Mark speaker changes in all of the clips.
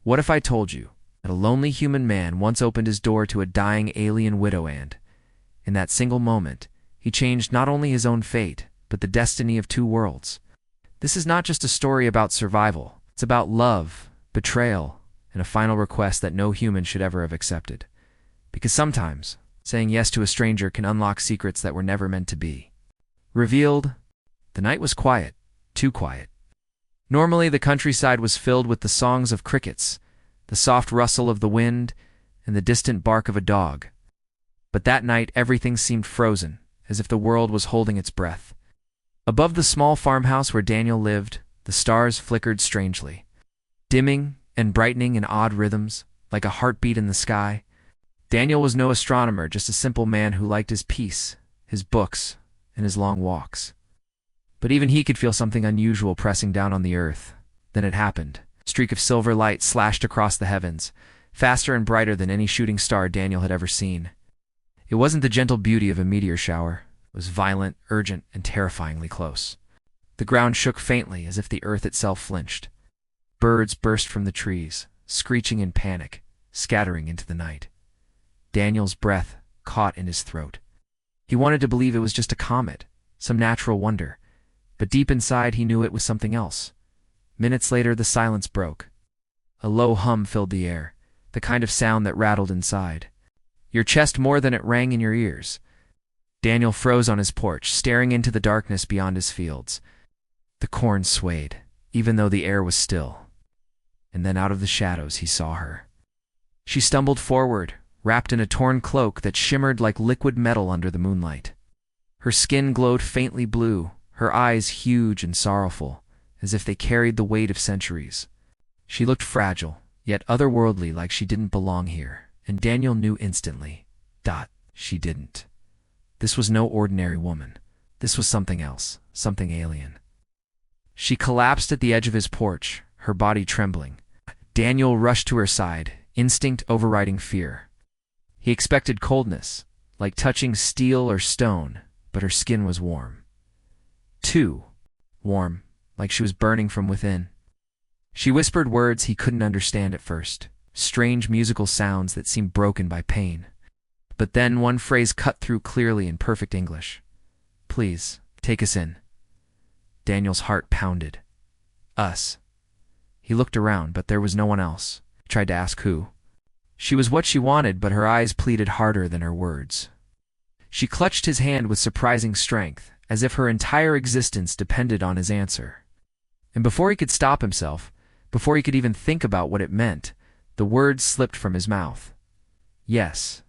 Speaker 1: What if I told you that a lonely human man once opened his door to a dying alien widow and, in that single moment, he changed not only his own fate, but the destiny of two worlds? This is not just a story about survival. It's about love, betrayal, and a final request that no human should ever have accepted. Because sometimes, saying yes to a stranger can unlock secrets that were never meant to be. Revealed, the night was quiet, too quiet. Normally, the countryside was filled with the songs of crickets, the soft rustle of the wind, and the distant bark of a dog. But that night, everything seemed frozen, as if the world was holding its breath. Above the small farmhouse where Daniel lived, the stars flickered strangely, dimming and brightening in odd rhythms, like a heartbeat in the sky. Daniel was no astronomer, just a simple man who liked his peace, his books, and his long walks. But even he could feel something unusual pressing down on the earth. Then it happened. A streak of silver light slashed across the heavens, faster and brighter than any shooting star Daniel had ever seen. It wasn't the gentle beauty of a meteor shower. It was violent, urgent, and terrifyingly close. The ground shook faintly as if the earth itself flinched. Birds burst from the trees, screeching in panic, scattering into the night. Daniel's breath caught in his throat. He wanted to believe it was just a comet, some natural wonder, but deep inside he knew it was something else. Minutes later, the silence broke. A low hum filled the air, the kind of sound that rattled inside your chest more than it rang in your ears. Daniel froze on his porch, staring into the darkness beyond his fields. The corn swayed, even though the air was still. And then out of the shadows he saw her. She stumbled forward, wrapped in a torn cloak that shimmered like liquid metal under the moonlight. Her skin glowed faintly blue, her eyes huge and sorrowful, as if they carried the weight of centuries. She looked fragile, yet otherworldly, like she didn't belong here, and Daniel knew instantly. She didn't. This was no ordinary woman. This was something else, something alien. She collapsed at the edge of his porch, her body trembling. Daniel rushed to her side, instinct overriding fear. He expected coldness, like touching steel or stone, but her skin was warm. Too warm, like she was burning from within. She whispered words he couldn't understand at first, strange musical sounds that seemed broken by pain. But then one phrase cut through clearly in perfect English. "Please, take us in." Daniel's heart pounded. Us. He looked around, but there was no one else. He tried to ask who. She was what she wanted, but her eyes pleaded harder than her words. She clutched his hand with surprising strength, as if her entire existence depended on his answer. And before he could stop himself, before he could even think about what it meant, the words slipped from his mouth. Yes.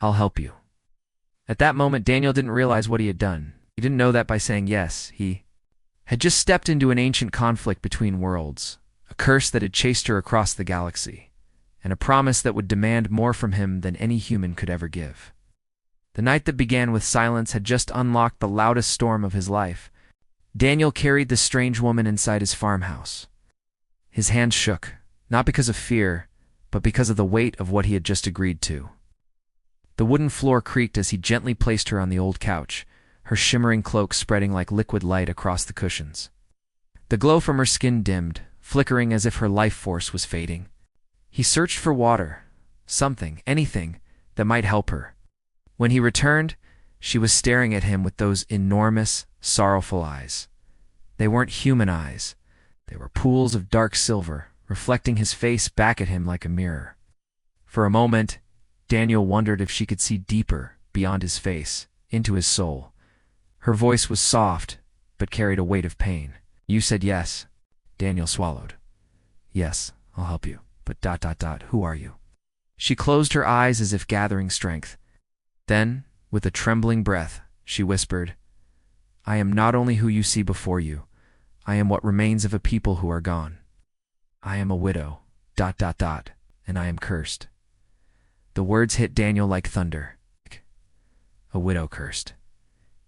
Speaker 1: I'll help you. At that moment, Daniel didn't realize what he had done. He didn't know that by saying yes, he had just stepped into an ancient conflict between worlds, a curse that had chased her across the galaxy, and a promise that would demand more from him than any human could ever give. The night that began with silence had just unlocked the loudest storm of his life. Daniel carried the strange woman inside his farmhouse. His hands shook, not because of fear, but because of the weight of what he had just agreed to. The wooden floor creaked as he gently placed her on the old couch, her shimmering cloak spreading like liquid light across the cushions. The glow from her skin dimmed, flickering as if her life force was fading. He searched for water, something, anything, that might help her. When he returned, she was staring at him with those enormous, sorrowful eyes. They weren't human eyes. They were pools of dark silver, reflecting his face back at him like a mirror. For a moment, Daniel wondered if she could see deeper, beyond his face, into his soul. Her voice was soft, but carried a weight of pain. "You said yes." Daniel swallowed. "Yes, I'll help you, but ... who are you?" She closed her eyes as if gathering strength. Then, with a trembling breath, she whispered, "I am not only who you see before you, I am what remains of a people who are gone. I am a widow, ... and I am cursed." The words hit Daniel like thunder. A widow cursed.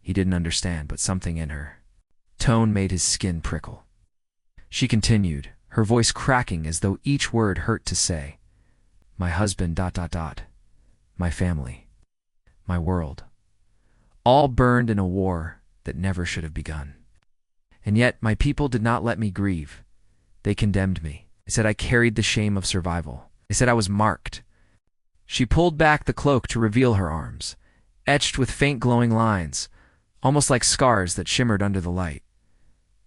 Speaker 1: He didn't understand, but something in her tone made his skin prickle. She continued, her voice cracking as though each word hurt to say. "My husband, ... my family, my world, all burned in a war that never should have begun. And yet my people did not let me grieve. They condemned me. They said I carried the shame of survival. They said I was marked. She pulled back the cloak to reveal her arms, etched with faint glowing lines, almost like scars that shimmered under the light.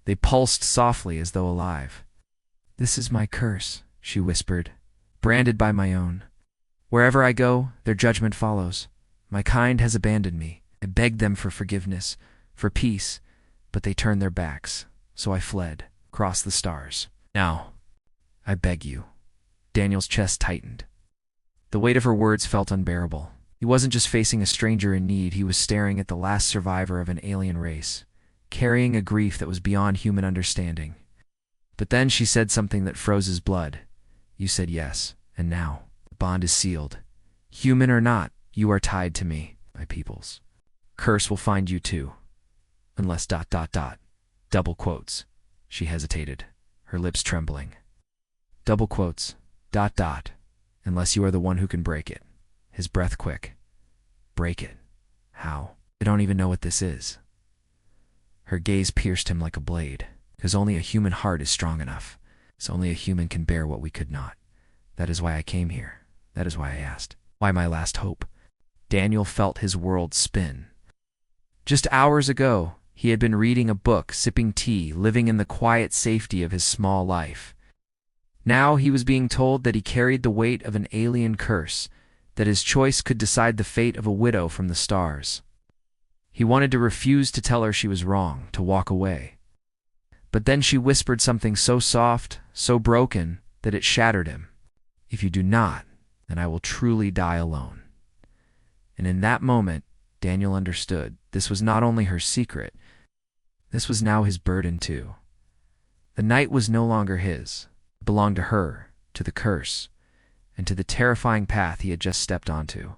Speaker 1: They pulsed softly as though alive. "This is my curse," she whispered, "branded by my own. Wherever I go, their judgment follows. My kind has abandoned me. I begged them for forgiveness, for peace, but they turned their backs. So I fled, across the stars. Now, I beg you." Daniel's chest tightened. The weight of her words felt unbearable. He wasn't just facing a stranger in need, he was staring at the last survivor of an alien race, carrying a grief that was beyond human understanding. But then she said something that froze his blood. "You said yes, and now the bond is sealed. Human or not, you are tied to me, my peoples. Curse will find you too. Unless ... Double quotes. She hesitated, her lips trembling. Double quotes ... Unless you are the one who can break it. His breath quick. Break it? How? I don't even know what this is. Her gaze pierced him like a blade, because only a human heart is strong enough. So only a human can bear what we could not. That is why I came here. That is why I asked. Why my last hope? Daniel felt his world spin. Just hours ago, he had been reading a book, sipping tea, living in the quiet safety of his small life. Now he was being told that he carried the weight of an alien curse, that his choice could decide the fate of a widow from the stars. He wanted to refuse to tell her she was wrong, to walk away. But then she whispered something so soft, so broken, that it shattered him. "If you do not, then I will truly die alone." And in that moment, Daniel understood this was not only her secret, this was now his burden too. The night was no longer his. It belonged to her, to the curse, and to the terrifying path he had just stepped onto.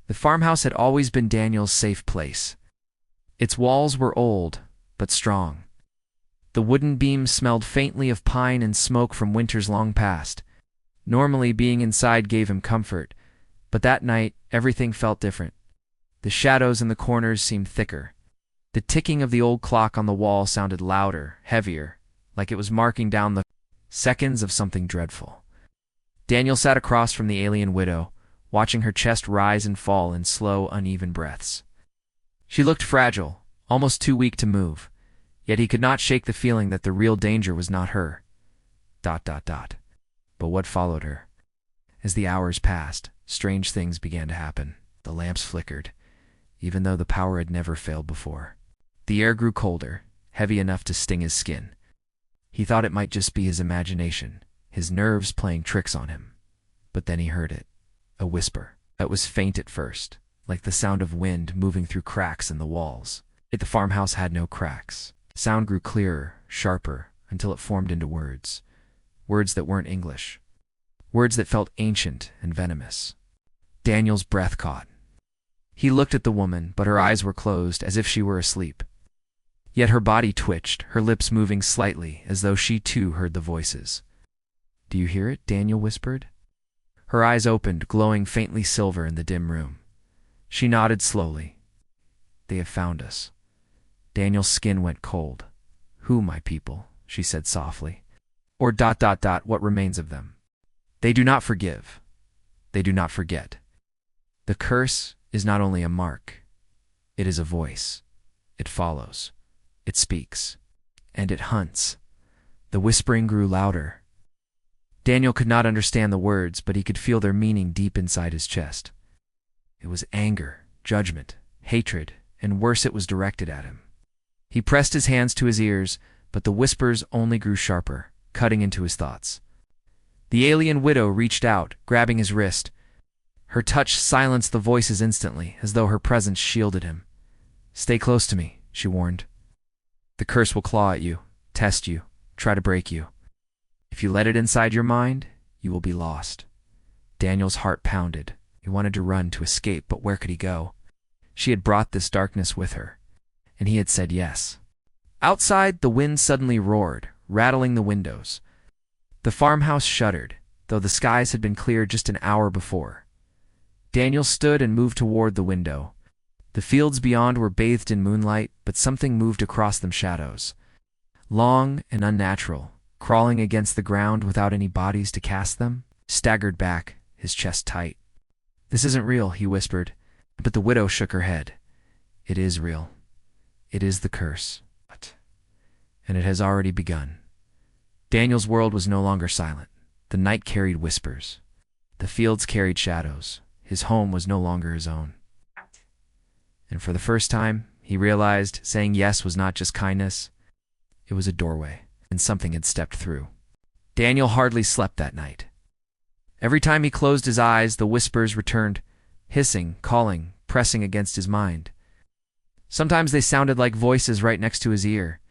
Speaker 1: The farmhouse had always been Daniel's safe place. Its walls were old, but strong. The wooden beams smelled faintly of pine and smoke from winters long past. Normally, being inside gave him comfort, but that night, everything felt different. The shadows in the corners seemed thicker. The ticking of the old clock on the wall sounded louder, heavier, like it was marking down the seconds of something dreadful. Daniel sat across from the alien widow, watching her chest rise and fall in slow, uneven breaths. She looked fragile, almost too weak to move, yet he could not shake the feeling that the real danger was not her. ... But what followed her? As the hours passed, strange things began to happen. The lamps flickered, even though the power had never failed before. The air grew colder, heavy enough to sting his skin. He thought it might just be his imagination, his nerves playing tricks on him. But then he heard it, a whisper. It was faint at first, like the sound of wind moving through cracks in the walls. Yet the farmhouse had no cracks. The sound grew clearer, sharper, until it formed into words. Words that weren't English. Words that felt ancient and venomous. Daniel's breath caught. He looked at the woman, but her eyes were closed, as if she were asleep. Yet her body twitched, her lips moving slightly, as though she too heard the voices. "Do you hear it?" Daniel whispered. Her eyes opened, glowing faintly silver in the dim room. She nodded slowly. "They have found us." Daniel's skin went cold. "Who, my people?" she said softly. Or ... what remains of them. "They do not forgive. They do not forget. The curse is not only a mark. It is a voice. It follows. It speaks. And it hunts." The whispering grew louder. Daniel could not understand the words, but he could feel their meaning deep inside his chest. It was anger, judgment, hatred, and worse, it was directed at him. He pressed his hands to his ears, but the whispers only grew sharper, cutting into his thoughts. The alien widow reached out, grabbing his wrist. Her touch silenced the voices instantly, as though her presence shielded him. "Stay close to me," she warned. "The curse will claw at you, test you, try to break you. If you let it inside your mind, you will be lost." Daniel's heart pounded. He wanted to run, to escape, but where could he go? She had brought this darkness with her, and he had said yes. Outside, the wind suddenly roared, rattling the windows. The farmhouse shuddered, though the skies had been clear just an hour before. Daniel stood and moved toward the window. The fields beyond were bathed in moonlight, but something moved across them, shadows. Long and unnatural, crawling against the ground without any bodies to cast them, staggered back, his chest tight. "This isn't real," he whispered, but the widow shook her head. "It is real. It is the curse. And it has already begun." Daniel's world was no longer silent. The night carried whispers. The fields carried shadows. His home was no longer his own. And for the first time, he realized saying yes was not just kindness. It was a doorway, and something had stepped through. Daniel hardly slept that night. Every time he closed his eyes, the whispers returned, hissing, calling, pressing against his mind. Sometimes they sounded like voices right next to his ear.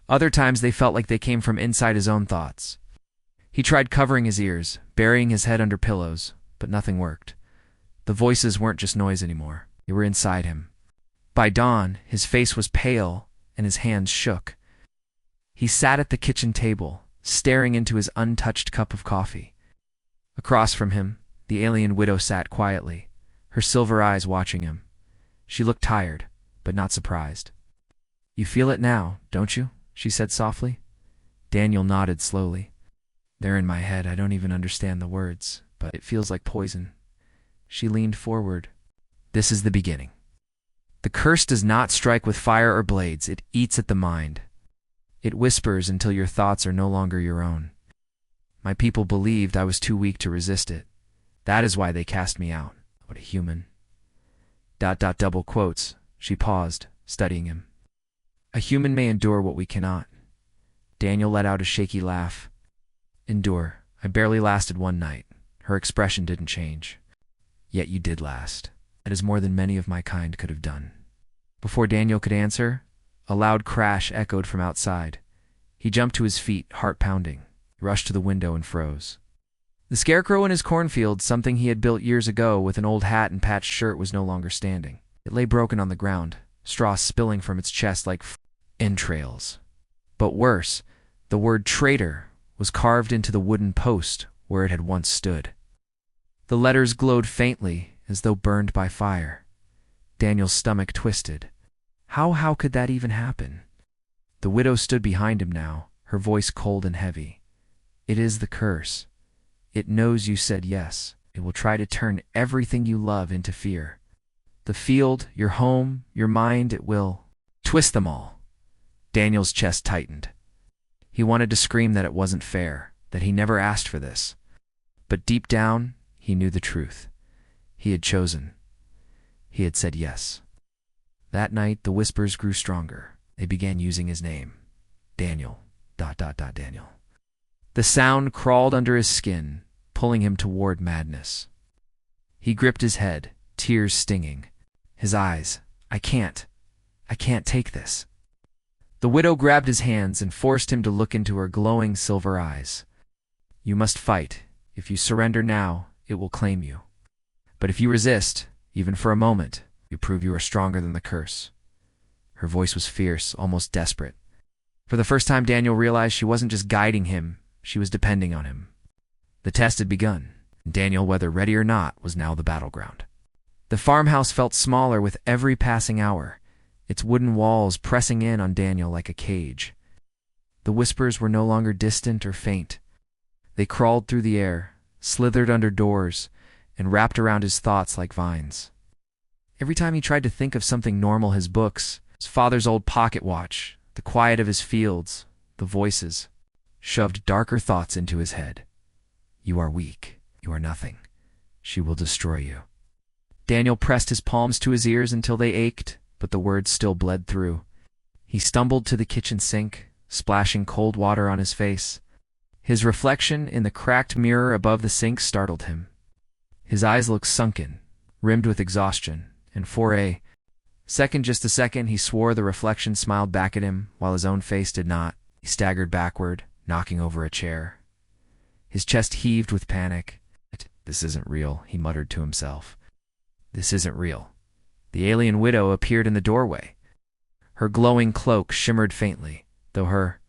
Speaker 1: Other times they felt like they came from inside his own thoughts. He tried covering his ears, burying his head under pillows, but nothing worked. The voices weren't just noise anymore. They were inside him. By dawn, his face was pale and his hands shook. He sat at the kitchen table, staring into his untouched cup of coffee. Across from him, the alien widow sat quietly, her silver eyes watching him. She looked tired, but not surprised. "You feel it now, don't you?" she said softly. Daniel nodded slowly. "They're in my head. I don't even understand the words, but it feels like poison." She leaned forward. "This is the beginning. The curse does not strike with fire or blades. It eats at the mind. It whispers until your thoughts are no longer your own. My people believed I was too weak to resist it. That is why they cast me out. What a human." Double quotes. She paused, studying him. "A human may endure what we cannot." Daniel let out a shaky laugh. "Endure. I barely lasted one night." Her expression didn't change. "Yet you did last. That is more than many of my kind could have done." Before Daniel could answer, a loud crash echoed from outside. He jumped to his feet, heart pounding. He rushed to the window and froze. The scarecrow in his cornfield, something he had built years ago with an old hat and patched shirt, was no longer standing. It lay broken on the ground, straw spilling from its chest like entrails. But worse, the word traitor was carved into the wooden post where it had once stood. The letters glowed faintly, as though burned by fire. Daniel's stomach twisted. How could that even happen? The widow stood behind him now, her voice cold and heavy. "It is the curse. It knows you said yes. It will try to turn everything you love into fear. The field, your home, your mind, it will twist them all." Daniel's chest tightened. He wanted to scream that it wasn't fair, that he never asked for this. But deep down, he knew the truth. He had chosen. He had said yes. That night, the whispers grew stronger. They began using his name. Daniel. Daniel. The sound crawled under his skin, pulling him toward madness. He gripped his head, tears stinging. His eyes. I can't take this." The widow grabbed his hands and forced him to look into her glowing silver eyes. "You must fight. If you surrender now, it will claim you. But if you resist, even for a moment, you prove you are stronger than the curse." Her voice was fierce, almost desperate. For the first time, Daniel realized she wasn't just guiding him, she was depending on him. The test had begun, and Daniel, whether ready or not, was now the battleground. The farmhouse felt smaller with every passing hour, its wooden walls pressing in on Daniel like a cage. The whispers were no longer distant or faint. They crawled through the air, slithered under doors, and wrapped around his thoughts like vines. Every time he tried to think of something normal, his books, his father's old pocket watch, the quiet of his fields, the voices, shoved darker thoughts into his head. "You are weak. You are nothing. She will destroy you." Daniel pressed his palms to his ears until they ached, but the words still bled through. He stumbled to the kitchen sink, splashing cold water on his face. His reflection in the cracked mirror above the sink startled him. His eyes looked sunken, rimmed with exhaustion, and for a second, he swore the reflection smiled back at him, while his own face did not. He staggered backward, knocking over a chair. His chest heaved with panic. "This isn't real," he muttered to himself. "This isn't real." The alien widow appeared in the doorway. Her glowing cloak shimmered faintly, though her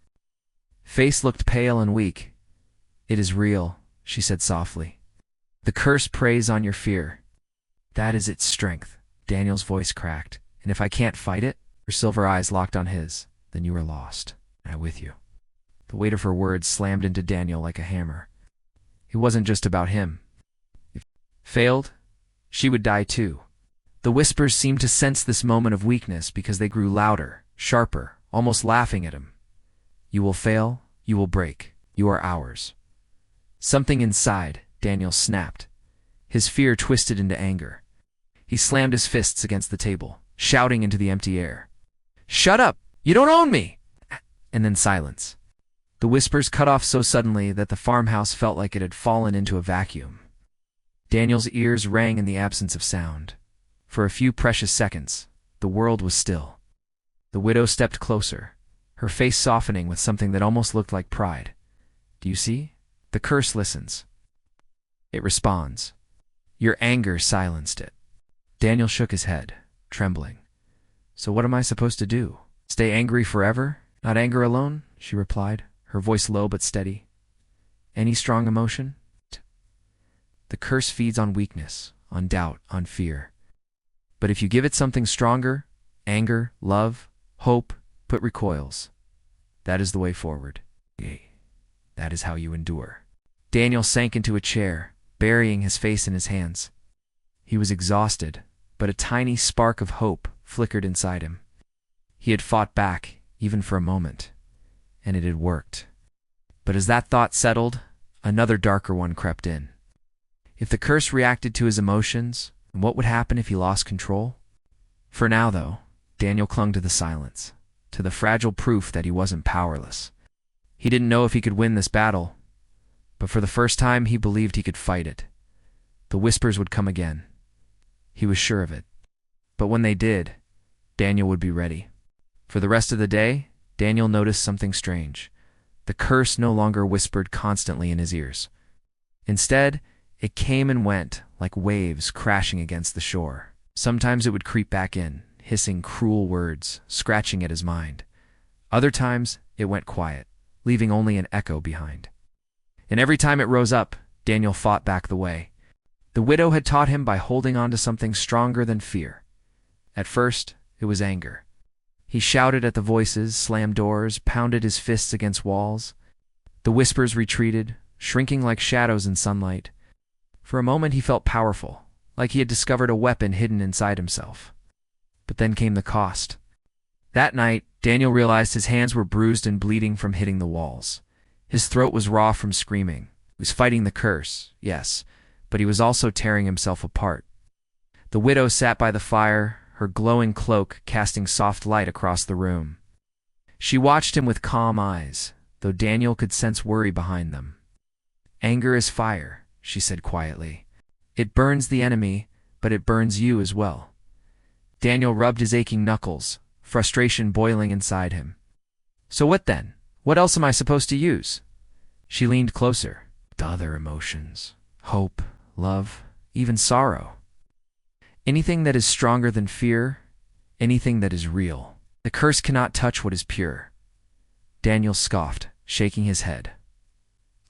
Speaker 1: face looked pale and weak. "It is real," she said softly. "The curse preys on your fear. That is its strength." Daniel's voice cracked. "And if I can't fight it?" Her silver eyes locked on his. "Then you are lost, and I with you." The weight of her words slammed into Daniel like a hammer. It wasn't just about him. If he failed, she would die too. The whispers seemed to sense this moment of weakness because they grew louder, sharper, almost laughing at him. You will fail, you will break, you are ours. Something inside Daniel snapped. His fear twisted into anger. He slammed his fists against the table, shouting into the empty air. "Shut up! You don't own me!" And then silence. The whispers cut off so suddenly that the farmhouse felt like it had fallen into a vacuum. Daniel's ears rang in the absence of sound. For a few precious seconds, the world was still. The widow stepped closer, her face softening with something that almost looked like pride. "Do you see? The curse listens. It responds. Your anger silenced it." Daniel shook his head, trembling. "So what am I supposed to do? Stay angry forever? Not anger alone?" she replied, her voice low but steady. "Any strong emotion?" The curse feeds on weakness, on doubt, on fear. But if you give it something stronger, anger, love, hope, it recoils. That is the way forward. That is how you endure. Daniel sank into a chair, burying his face in his hands. He was exhausted, but a tiny spark of hope flickered inside him. He had fought back, even for a moment, and it had worked. But as that thought settled, another darker one crept in. If the curse reacted to his emotions, what would happen if he lost control? For now, though, Daniel clung to the silence, to the fragile proof that he wasn't powerless. He didn't know if he could win this battle, but for the first time he believed he could fight it. The whispers would come again. He was sure of it. But when they did, Daniel would be ready. For the rest of the day, Daniel noticed something strange. The curse no longer whispered constantly in his ears. Instead, it came and went like waves crashing against the shore. Sometimes it would creep back in, hissing cruel words, scratching at his mind. Other times, it went quiet, leaving only an echo behind. And every time it rose up, Daniel fought back the way. The widow had taught him by holding on to something stronger than fear. At first, it was anger. He shouted at the voices, slammed doors, pounded his fists against walls. The whispers retreated, shrinking like shadows in sunlight. For a moment he felt powerful, like he had discovered a weapon hidden inside himself. But then came the cost. That night, Daniel realized his hands were bruised and bleeding from hitting the walls. His throat was raw from screaming. He was fighting the curse, yes, but he was also tearing himself apart. The widow sat by the fire, her glowing cloak casting soft light across the room. She watched him with calm eyes, though Daniel could sense worry behind them. "Anger is fire," she said quietly. "It burns the enemy, but it burns you as well." Daniel rubbed his aching knuckles, frustration boiling inside him. "So what then? What else am I supposed to use?" She leaned closer. "The other emotions. Hope, love, even sorrow. Anything that is stronger than fear, anything that is real. The curse cannot touch what is pure." Daniel scoffed, shaking his head.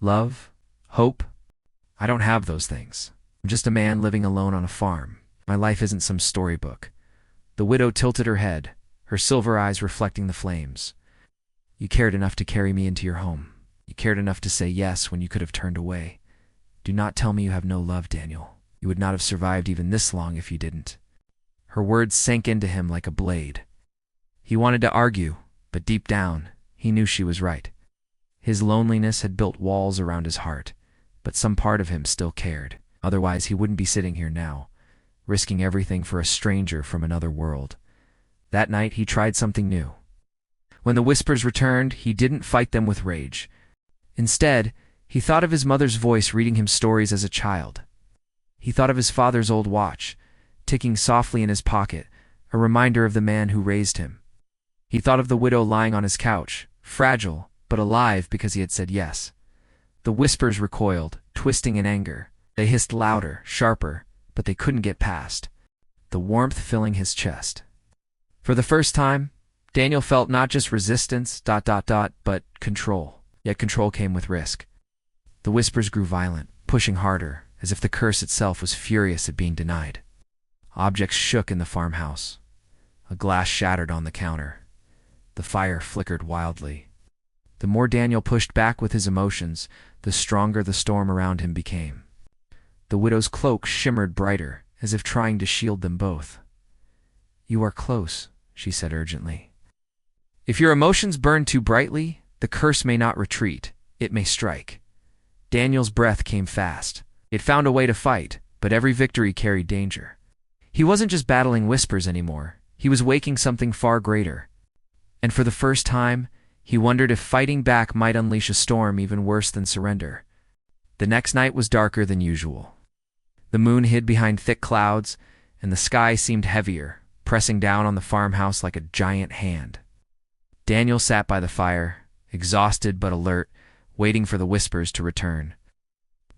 Speaker 1: "Love? Hope? I don't have those things. I'm just a man living alone on a farm. My life isn't some storybook." The widow tilted her head, her silver eyes reflecting the flames. "You cared enough to carry me into your home. You cared enough to say yes when you could have turned away. Do not tell me you have no love, Daniel. You would not have survived even this long if you didn't." Her words sank into him like a blade. He wanted to argue, but deep down, he knew she was right. His loneliness had built walls around his heart, but some part of him still cared. Otherwise, he wouldn't be sitting here now, risking everything for a stranger from another world. That night, he tried something new. When the whispers returned, he didn't fight them with rage. Instead, he thought of his mother's voice reading him stories as a child. He thought of his father's old watch, ticking softly in his pocket, a reminder of the man who raised him. He thought of the widow lying on his couch, fragile, but alive because he had said yes. The whispers recoiled, twisting in anger. They hissed louder, sharper, but they couldn't get past, the warmth filling his chest. For the first time, Daniel felt not just resistance, but control. Yet control came with risk. The whispers grew violent, pushing harder, as if the curse itself was furious at being denied. Objects shook in the farmhouse. A glass shattered on the counter. The fire flickered wildly. The more Daniel pushed back with his emotions, the stronger the storm around him became. The widow's cloak shimmered brighter, as if trying to shield them both. "You are close," she said urgently. "If your emotions burn too brightly, the curse may not retreat, it may strike." Daniel's breath came fast. It found a way to fight, but every victory carried danger. He wasn't just battling whispers anymore, he was waking something far greater. And for the first time, he wondered if fighting back might unleash a storm even worse than surrender. The next night was darker than usual. The moon hid behind thick clouds, and the sky seemed heavier, pressing down on the farmhouse like a giant hand. Daniel sat by the fire, exhausted but alert, waiting for the whispers to return.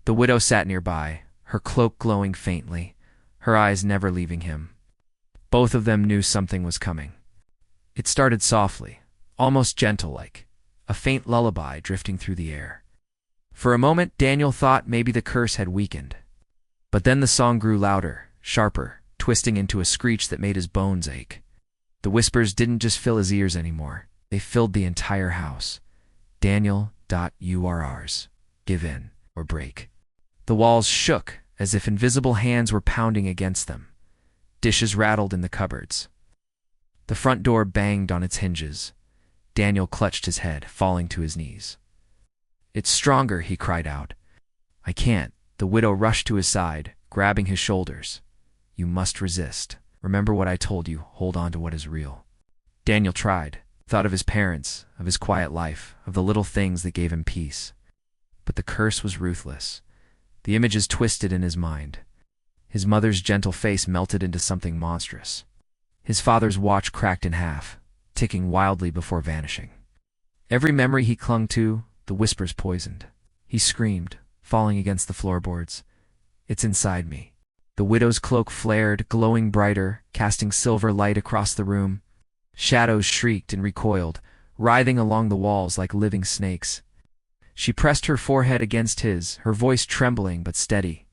Speaker 1: The widow sat nearby, her cloak glowing faintly, her eyes never leaving him. Both of them knew something was coming. It started softly, almost gentle-like, a faint lullaby drifting through the air. For a moment, Daniel thought maybe the curse had weakened. But then the song grew louder, sharper, twisting into a screech that made his bones ache. The whispers didn't just fill his ears anymore, they filled the entire house. Daniel.urrs. Give in, or break. The walls shook, as if invisible hands were pounding against them. Dishes rattled in the cupboards. The front door banged on its hinges. Daniel clutched his head, falling to his knees. "It's stronger," he cried out. "I can't." The widow rushed to his side, grabbing his shoulders. "You must resist. Remember what I told you. Hold on to what is real." Daniel tried, thought of his parents, of his quiet life, of the little things that gave him peace. But the curse was ruthless. The images twisted in his mind. His mother's gentle face melted into something monstrous. His father's watch cracked in half, ticking wildly before vanishing. Every memory he clung to, the whispers poisoned. He screamed, falling against the floorboards. "It's inside me." The widow's cloak flared, glowing brighter, casting silver light across the room. Shadows shrieked and recoiled, writhing along the walls like living snakes. She pressed her forehead against his, her voice trembling but steady.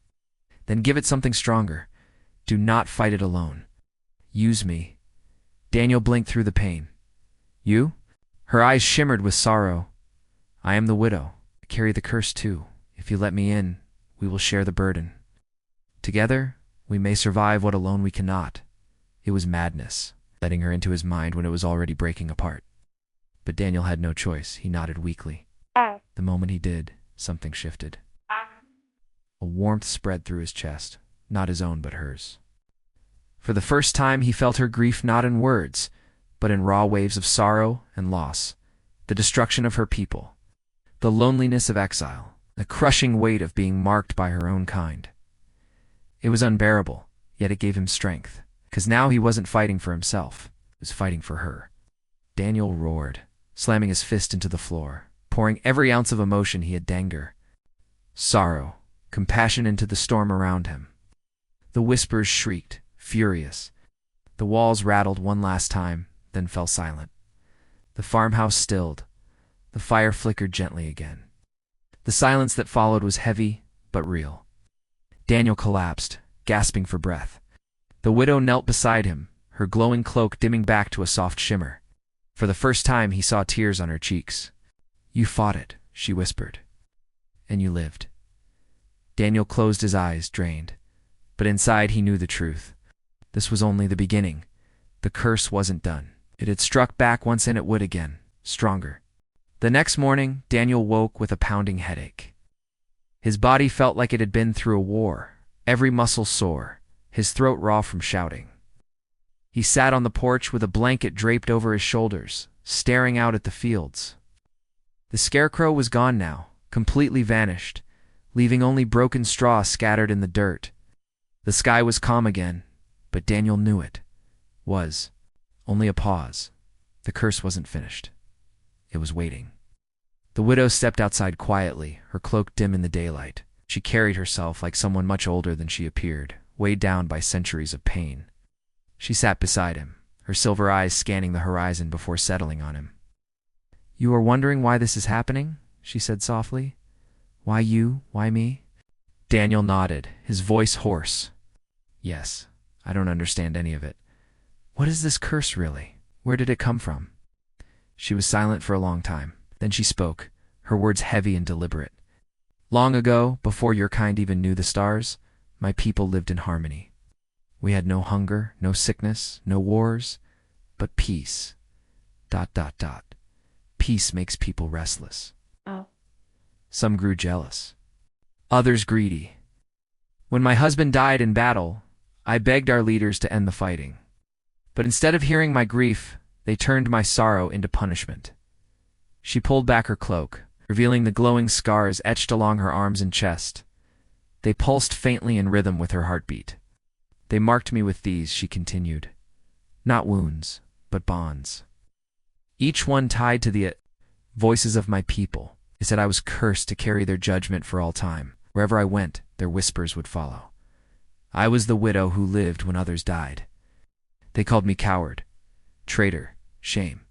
Speaker 1: "Then give it something stronger. Do not fight it alone. Use me." Daniel blinked through the pain. "You?" Her eyes shimmered with sorrow. "I am the widow. I carry the curse too. If you let me in, we will share the burden. Together, we may survive what alone we cannot." It was madness, letting her into his mind when it was already breaking apart. But Daniel had no choice. He nodded weakly. The moment he did, something shifted. A warmth spread through his chest, not his own but hers. For the first time he felt her grief not in words, but in raw waves of sorrow and loss, the destruction of her people, the loneliness of exile, the crushing weight of being marked by her own kind. It was unbearable, yet it gave him strength, because now he wasn't fighting for himself, he was fighting for her. Daniel roared, slamming his fist into the floor, pouring every ounce of emotion he had danged her. Sorrow, compassion into the storm around him. The whispers shrieked, furious. The walls rattled one last time, then fell silent. The farmhouse stilled. The fire flickered gently again. The silence that followed was heavy, but real. Daniel collapsed, gasping for breath. The widow knelt beside him, her glowing cloak dimming back to a soft shimmer. For the first time he saw tears on her cheeks. "You fought it," she whispered. "And you lived." Daniel closed his eyes, drained. But inside he knew the truth. This was only the beginning. The curse wasn't done. It had struck back once and it would again, stronger. The next morning, Daniel woke with a pounding headache. His body felt like it had been through a war, every muscle sore, his throat raw from shouting. He sat on the porch with a blanket draped over his shoulders, staring out at the fields. The scarecrow was gone now, completely vanished, leaving only broken straw scattered in the dirt. The sky was calm again, but Daniel knew it. Was. Only a pause. The curse wasn't finished. It was waiting. The widow stepped outside quietly, her cloak dim in the daylight. She carried herself like someone much older than she appeared, weighed down by centuries of pain. She sat beside him, her silver eyes scanning the horizon before settling on him. "You are wondering why this is happening?" she said softly. "Why you? Why me?" Daniel nodded, his voice hoarse. "Yes, I don't understand any of it. What is this curse really? Where did it come from?" She was silent for a long time. Then she spoke, her words heavy and deliberate. Long ago, before your kind even knew the stars, my people lived in harmony. We had no hunger, no sickness, no wars, but peace. ... Peace makes people restless.
Speaker 2: Oh.
Speaker 1: Some grew jealous. Others greedy. When my husband died in battle, I begged our leaders to end the fighting. But instead of hearing my grief, they turned my sorrow into punishment. She pulled back her cloak, revealing the glowing scars etched along her arms and chest. They pulsed faintly in rhythm with her heartbeat. They marked me with these, she continued. Not wounds, but bonds. Each one tied to the voices of my people. They said I was cursed to carry their judgment for all time. Wherever I went, their whispers would follow. I was the widow who lived when others died. They called me coward, traitor, shame.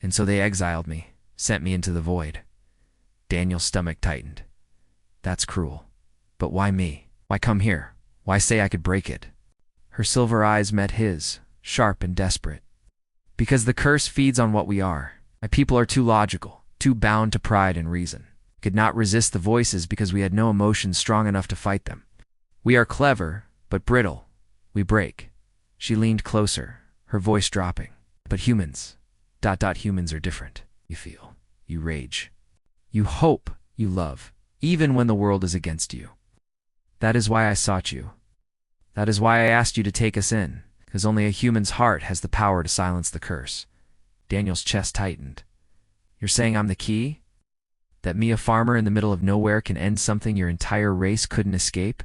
Speaker 1: And so they exiled me, sent me into the void. Daniel's stomach tightened. That's cruel. But why me? Why come here? Why say I could break it? Her silver eyes met his, sharp and desperate. Because the curse feeds on what we are. My people are too logical, too bound to pride and reason. We could not resist the voices because we had no emotions strong enough to fight them. We are clever, but brittle. We break. She leaned closer, her voice dropping. But humans, ... humans are different. You feel, you rage. You hope, you love, even when the world is against you. That is why I sought you. That is why I asked you to take us in, because only a human's heart has the power to silence the curse. Daniel's chest tightened. You're saying I'm the key? That me, a farmer in the middle of nowhere, can end something your entire race couldn't escape?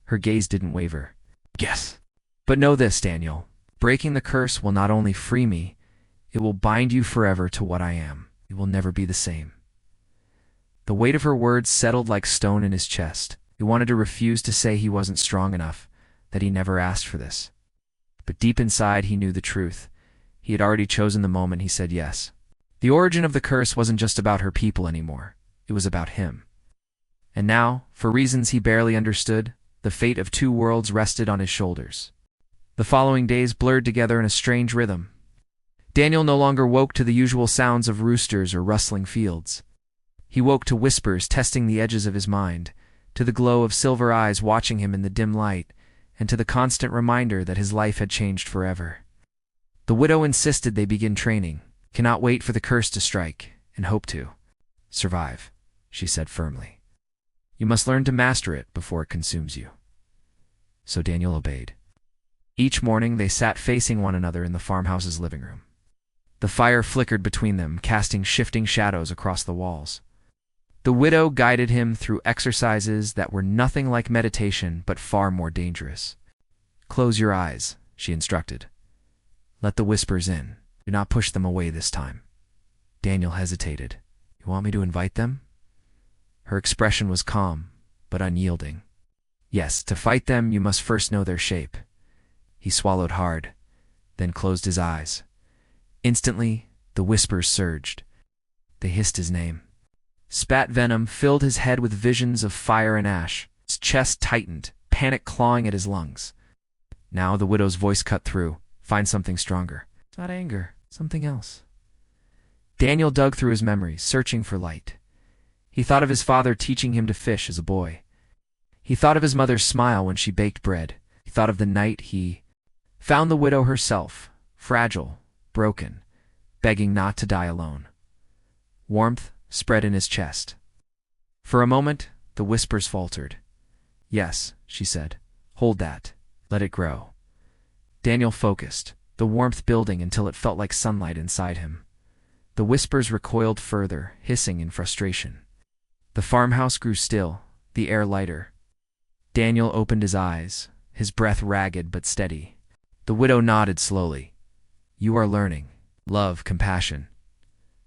Speaker 1: Her gaze didn't waver. Yes. But know this, Daniel. Breaking the curse will not only free me, it will bind you forever to what I am. You will never be the same. The weight of her words settled like stone in his chest. He wanted to refuse to say he wasn't strong enough, that he never asked for this. But deep inside he knew the truth. He had already chosen the moment he said yes. The origin of the curse wasn't just about her people anymore. It was about him. And now, for reasons he barely understood, the fate of two worlds rested on his shoulders. The following days blurred together in a strange rhythm. Daniel no longer woke to the usual sounds of roosters or rustling fields. He woke to whispers testing the edges of his mind, to the glow of silver eyes watching him in the dim light, and to the constant reminder that his life had changed forever. The widow insisted they begin training, cannot wait for the curse to strike, and hope to survive, she said firmly. You must learn to master it before it consumes you. So Daniel obeyed. Each morning they sat facing one another in the farmhouse's living room. The fire flickered between them, casting shifting shadows across the walls. The widow guided him through exercises that were nothing like meditation but far more dangerous. Close your eyes, she instructed. Let the whispers in. Do not push them away this time. Daniel hesitated. You want me to invite them? Her expression was calm, but unyielding. Yes, to fight them you must first know their shape. He swallowed hard, then closed his eyes. Instantly, the whispers surged. They hissed his name. Spat venom filled his head with visions of fire and ash. His chest tightened, panic clawing at his lungs. Now the widow's voice cut through. Find something stronger. It's not anger, something else. Daniel dug through his memories, searching for light. He thought of his father teaching him to fish as a boy. He thought of his mother's smile when she baked bread. He thought of the night he found the widow herself, fragile, broken, begging not to die alone. Warmth spread in his chest. For a moment, the whispers faltered. Yes, she said. Hold that. Let it grow. Daniel focused, the warmth building until it felt like sunlight inside him. The whispers recoiled further, hissing in frustration. The farmhouse grew still, the air lighter. Daniel opened his eyes, his breath ragged but steady. The widow nodded slowly. You are learning. Love, compassion.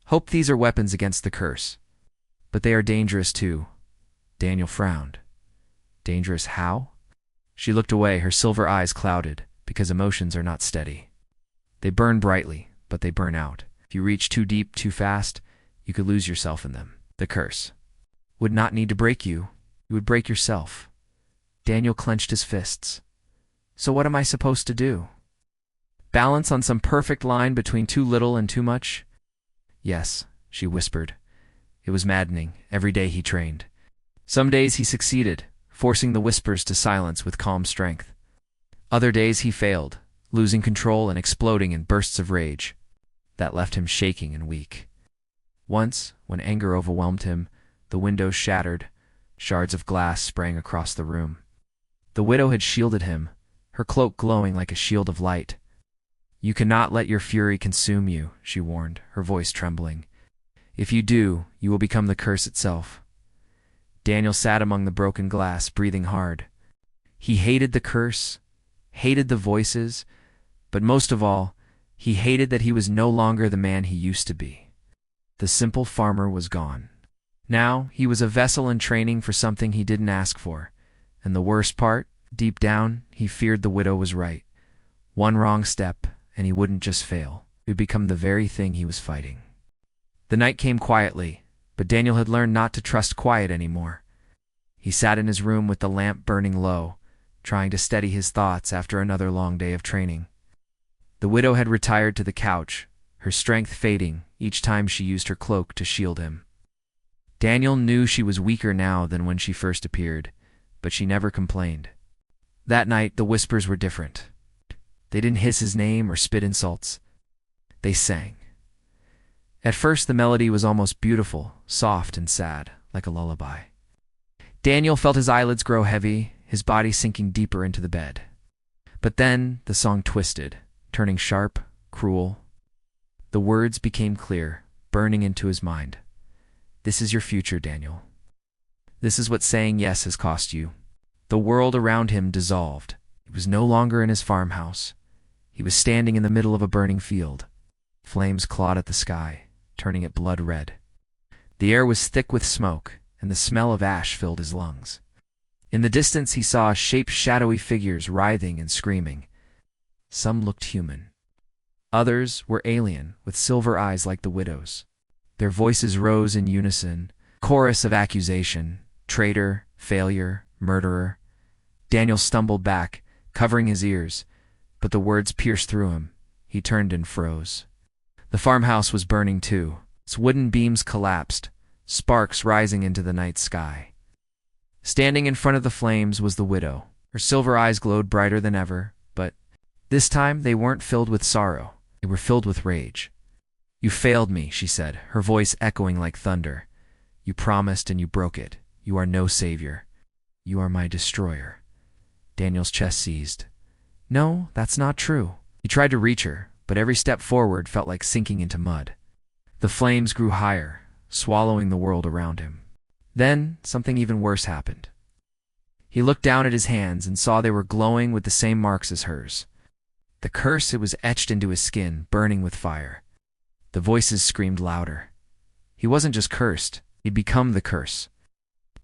Speaker 1: Hope these are weapons against the curse. But they are dangerous too. Daniel frowned. Dangerous how? She looked away, her silver eyes clouded, because emotions are not steady. They burn brightly, but they burn out. If you reach too deep, too fast, you could lose yourself in them. The curse would not need to break you. You would break yourself. Daniel clenched his fists. So what am I supposed to do? Balance on some perfect line between too little and too much? Yes, she whispered. It was maddening. Every day he trained. Some days he succeeded, forcing the whispers to silence with calm strength. Other days he failed, losing control and exploding in bursts of rage that left him shaking and weak. Once, when anger overwhelmed him, the windows shattered, shards of glass sprang across the room. The widow had shielded him, her cloak glowing like a shield of light. "You cannot let your fury consume you," she warned, her voice trembling. "If you do, you will become the curse itself." Daniel sat among the broken glass, breathing hard. He hated the curse, hated the voices, but most of all, he hated that he was no longer the man he used to be. The simple farmer was gone. Now he was a vessel in training for something he didn't ask for. And the worst part, deep down, he feared the widow was right. One wrong step, and he wouldn't just fail. It would become the very thing he was fighting. The night came quietly, but Daniel had learned not to trust quiet anymore. He sat in his room with the lamp burning low, trying to steady his thoughts after another long day of training. The widow had retired to the couch, her strength fading each time she used her cloak to shield him. Daniel knew she was weaker now than when she first appeared, but she never complained. That night, the whispers were different. They didn't hiss his name or spit insults. They sang. At first, the melody was almost beautiful, soft and sad, like a lullaby. Daniel felt his eyelids grow heavy, his body sinking deeper into the bed. But then the song twisted, turning sharp, cruel. The words became clear, burning into his mind. "This is your future, Daniel. This is what saying yes has cost you." The world around him dissolved. He was no longer in his farmhouse. He was standing in the middle of a burning field. Flames clawed at the sky, turning it blood red. The air was thick with smoke, and the smell of ash filled his lungs. In the distance he saw shaped shadowy figures writhing and screaming. Some looked human. Others were alien, with silver eyes like the widow's. Their voices rose in unison, chorus of accusation: traitor, failure, murderer. Daniel stumbled back, covering his ears, but the words pierced through him. He turned and froze. The farmhouse was burning too. Its wooden beams collapsed, sparks rising into the night sky. Standing in front of the flames was the widow. Her silver eyes glowed brighter than ever, but this time they weren't filled with sorrow. They were filled with rage. "You failed me," she said, her voice echoing like thunder. "You promised and you broke it. You are no savior. You are my destroyer." Daniel's chest seized. "No, that's not true." He tried to reach her, but every step forward felt like sinking into mud. The flames grew higher, swallowing the world around him. Then something even worse happened. He looked down at his hands and saw they were glowing with the same marks as hers. The curse, it was etched into his skin, burning with fire. The voices screamed louder. He wasn't just cursed, he'd become the curse.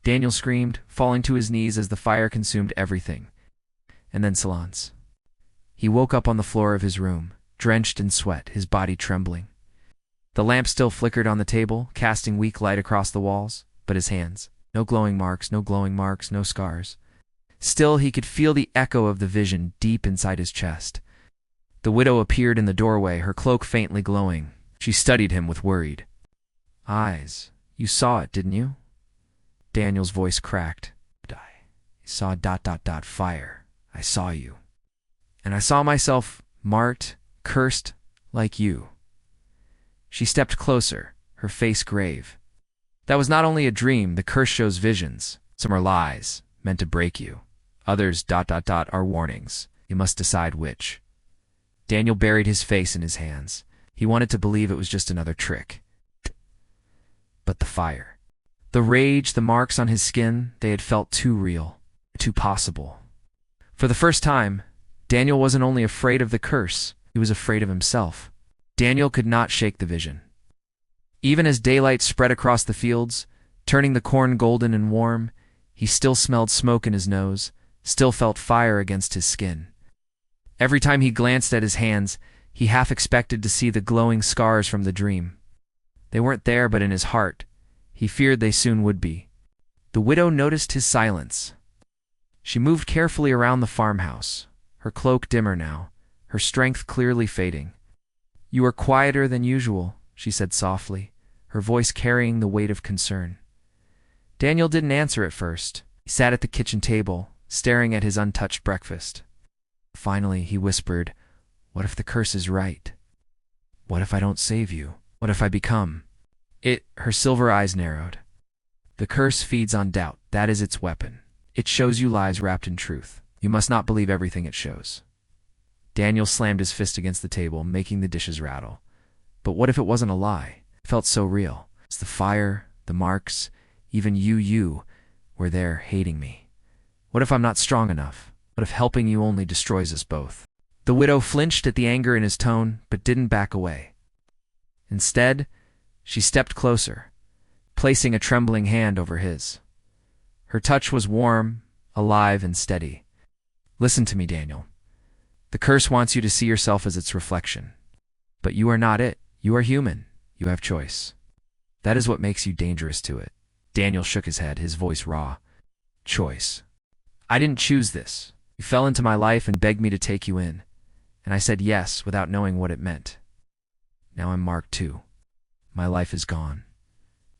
Speaker 1: Daniel screamed, falling to his knees as the fire consumed everything. And then silence. He woke up on the floor of his room, drenched in sweat, his body trembling. The lamp still flickered on the table, casting weak light across the walls, but his hands, no glowing marks, no scars. Still, he could feel the echo of the vision deep inside his chest. The widow appeared in the doorway, her cloak faintly glowing. She studied him with worried eyes. "You saw it, didn't you?" Daniel's voice cracked. "I saw ... fire. I saw you. And I saw myself marked, cursed, like you." She stepped closer, her face grave. "That was not only a dream. The curse shows visions. Some are lies, meant to break you. Others ... are warnings. You must decide which." Daniel buried his face in his hands. He wanted to believe it was just another trick. But the fire, the rage, the marks on his skin, they had felt too real, too possible. For the first time, Daniel wasn't only afraid of the curse, he was afraid of himself. Daniel could not shake the vision. Even as daylight spread across the fields, turning the corn golden and warm, he still smelled smoke in his nose, still felt fire against his skin. Every time he glanced at his hands, he half expected to see the glowing scars from the dream. They weren't there, but in his heart, he feared they soon would be. The widow noticed his silence. She moved carefully around the farmhouse, her cloak dimmer now, her strength clearly fading. "You are quieter than usual," she said softly, her voice carrying the weight of concern. Daniel didn't answer at first. He sat at the kitchen table, staring at his untouched breakfast. Finally, he whispered, "What if the curse is right? What if I don't save you? What if I become?" Her silver eyes narrowed. "The curse feeds on doubt. That is its weapon. It shows you lies wrapped in truth. You must not believe everything it shows." Daniel slammed his fist against the table, making the dishes rattle. But what if it wasn't a lie? It felt so real. It's the fire, the marks, even you were there hating me. What if I'm not strong enough? What if helping you only destroys us both? The widow flinched at the anger in his tone, but didn't back away. Instead, she stepped closer, placing a trembling hand over his. Her touch was warm, alive, and steady. "Listen to me, Daniel. The curse wants you to see yourself as its reflection. But you are not it. You are human. You have choice. That is what makes you dangerous to it." Daniel shook his head, his voice raw. "Choice. I didn't choose this. You fell into my life and begged me to take you in. And I said yes without knowing what it meant. Now I'm marked too. My life is gone."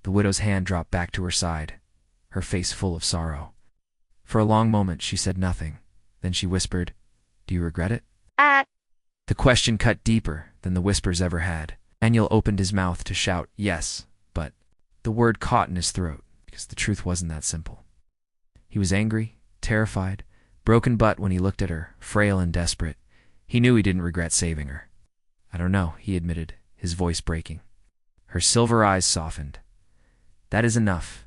Speaker 1: The widow's hand dropped back to her side, her face full of sorrow. For a long moment she said nothing. Then she whispered, "Do you regret it?" The question cut deeper than the whispers ever had. Daniel opened his mouth to shout, "Yes," but the word caught in his throat, because the truth wasn't that simple. He was angry, terrified, broken, but when he looked at her, frail and desperate, he knew he didn't regret saving her. "I don't know," he admitted, his voice breaking. Her silver eyes softened. "That is enough.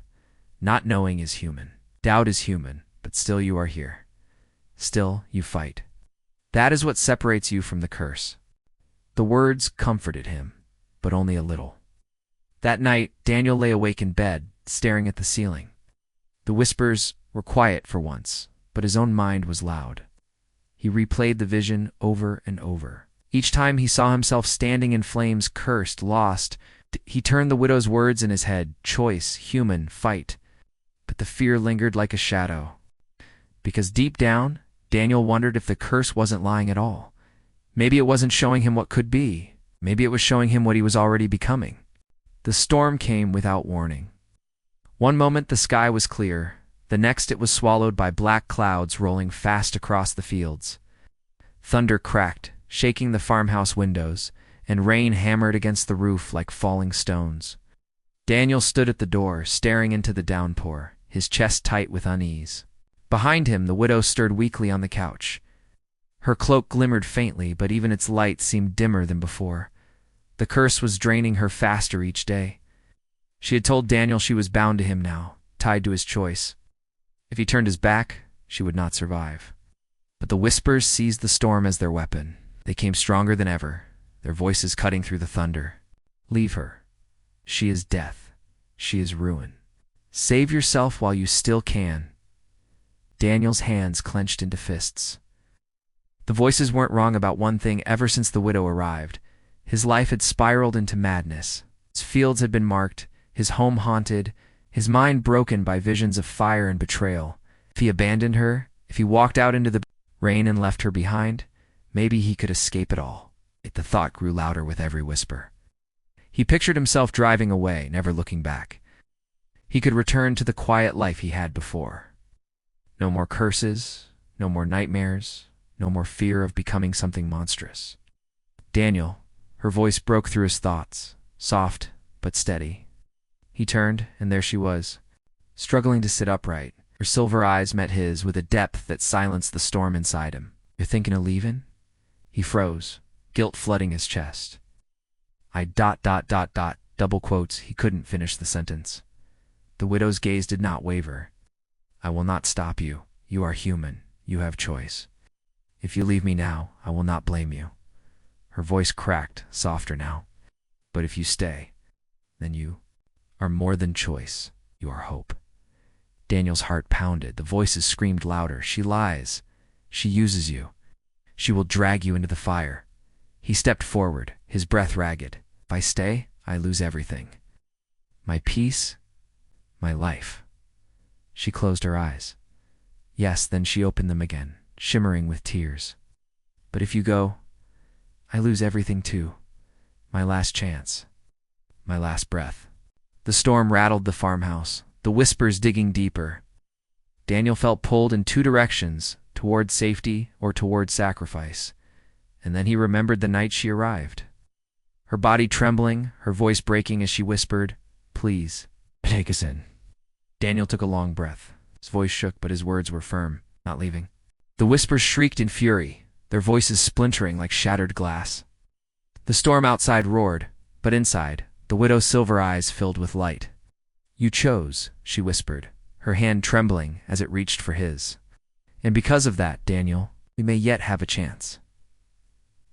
Speaker 1: Not knowing is human. Doubt is human, but still you are here. Still you fight. That is what separates you from the curse." The words comforted him, but only a little. That night, Daniel lay awake in bed, staring at the ceiling. The whispers were quiet for once, but his own mind was loud. He replayed the vision over and over. Each time he saw himself standing in flames, cursed, lost, he turned the widow's words in his head: choice, human, fight. But the fear lingered like a shadow. Because deep down, Daniel wondered if the curse wasn't lying at all. Maybe it wasn't showing him what could be. Maybe it was showing him what he was already becoming. The storm came without warning. One moment the sky was clear. The next it was swallowed by black clouds rolling fast across the fields. Thunder cracked, shaking the farmhouse windows, and rain hammered against the roof like falling stones. Daniel stood at the door, staring into the downpour, his chest tight with unease. Behind him, the widow stirred weakly on the couch. Her cloak glimmered faintly, but even its light seemed dimmer than before. The curse was draining her faster each day. She had told Daniel she was bound to him now, tied to his choice. If he turned his back, she would not survive. But the whispers seized the storm as their weapon. They came stronger than ever, their voices cutting through the thunder. "Leave her. She is death. She is ruin. Save yourself while you still can." Daniel's hands clenched into fists. The voices weren't wrong about one thing. Ever since the widow arrived, his life had spiraled into madness. His fields had been marked, his home haunted, his mind broken by visions of fire and betrayal. If he abandoned her, if he walked out into the rain and left her behind, maybe he could escape it all. Yet the thought grew louder with every whisper. He pictured himself driving away, never looking back. He could return to the quiet life he had before. No more curses, no more nightmares, no more fear of becoming something monstrous. "Daniel," her voice broke through his thoughts, soft but steady. He turned, and there she was, struggling to sit upright. Her silver eyes met his with a depth that silenced the storm inside him. "You're thinking of leaving?" He froze, guilt flooding his chest. Double quotes, he couldn't finish the sentence. The widow's gaze did not waver. "I will not stop you. You are human. You have choice. If you leave me now, I will not blame you." Her voice cracked, softer now. "But if you stay, then you are more than choice. You are hope." Daniel's heart pounded. The voices screamed louder. "She lies. She uses you. She will drag you into the fire." He stepped forward, his breath ragged. "If I stay, I lose everything. My peace, my life." She closed her eyes. Yes, then she opened them again, shimmering with tears. "But if you go, I lose everything too. My last chance. My last breath." The storm rattled the farmhouse, the whispers digging deeper. Daniel felt pulled in two directions, toward safety or toward sacrifice. And then he remembered the night she arrived. Her body trembling, her voice breaking as she whispered, "Please, take us in." Daniel took a long breath. His voice shook, but his words were firm, not leaving. The whispers shrieked in fury, their voices splintering like shattered glass. The storm outside roared, but inside, the widow's silver eyes filled with light. "You chose," she whispered, her hand trembling as it reached for his. "And because of that, Daniel, we may yet have a chance."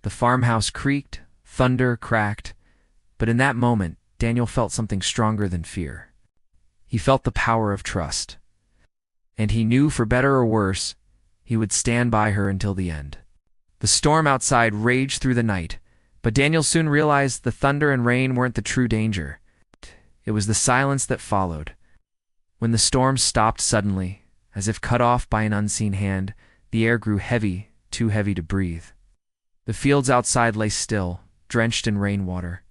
Speaker 1: The farmhouse creaked, thunder cracked, but in that moment, Daniel felt something stronger than fear. He felt the power of trust. And he knew, for better or worse, he would stand by her until the end. The storm outside raged through the night, but Daniel soon realized the thunder and rain weren't the true danger. It was the silence that followed. When the storm stopped suddenly, as if cut off by an unseen hand, the air grew heavy, too heavy to breathe. The fields outside lay still, drenched in rainwater.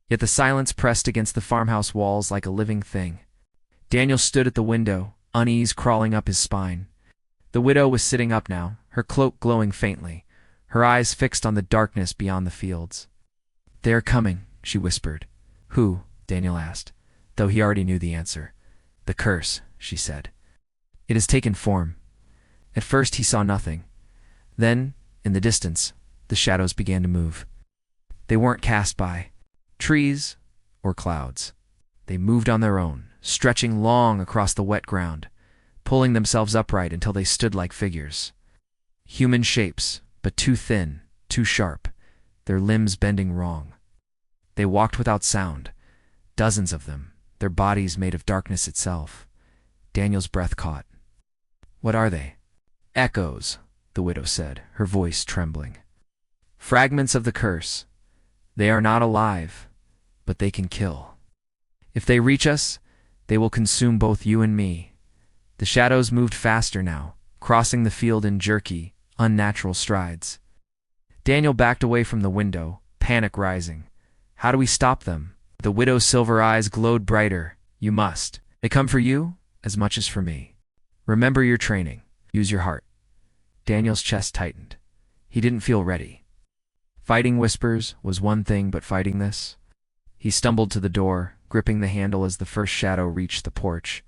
Speaker 1: Yet the silence pressed against the farmhouse walls like a living thing. Daniel stood at the window, unease crawling up his spine. The widow was sitting up now, her cloak glowing faintly, her eyes fixed on the darkness beyond the fields. "They are coming," she whispered. "Who?" Daniel asked, though he already knew the answer. "The curse," she said. "It has taken form." At first he saw nothing. Then, in the distance, the shadows began to move. They weren't cast by trees or clouds. They moved on their own, stretching long across the wet ground, pulling themselves upright until they stood like figures. Human shapes, but too thin, too sharp, their limbs bending wrong. They walked without sound, dozens of them, their bodies made of darkness itself. Daniel's breath caught. "What are they?" "Echoes," the widow said, her voice trembling. "Fragments of the curse. They are not alive, but they can kill. If they reach us, they will consume both you and me." The shadows moved faster now, crossing the field in jerky, unnatural strides. Daniel backed away from the window, panic rising. "How do we stop them?" The widow's silver eyes glowed brighter. "You must. They come for you as much as for me. Remember your training. Use your heart." Daniel's chest tightened. He didn't feel ready. Fighting whispers was one thing, but fighting this? He stumbled to the door, gripping the handle as the first shadow reached the porch.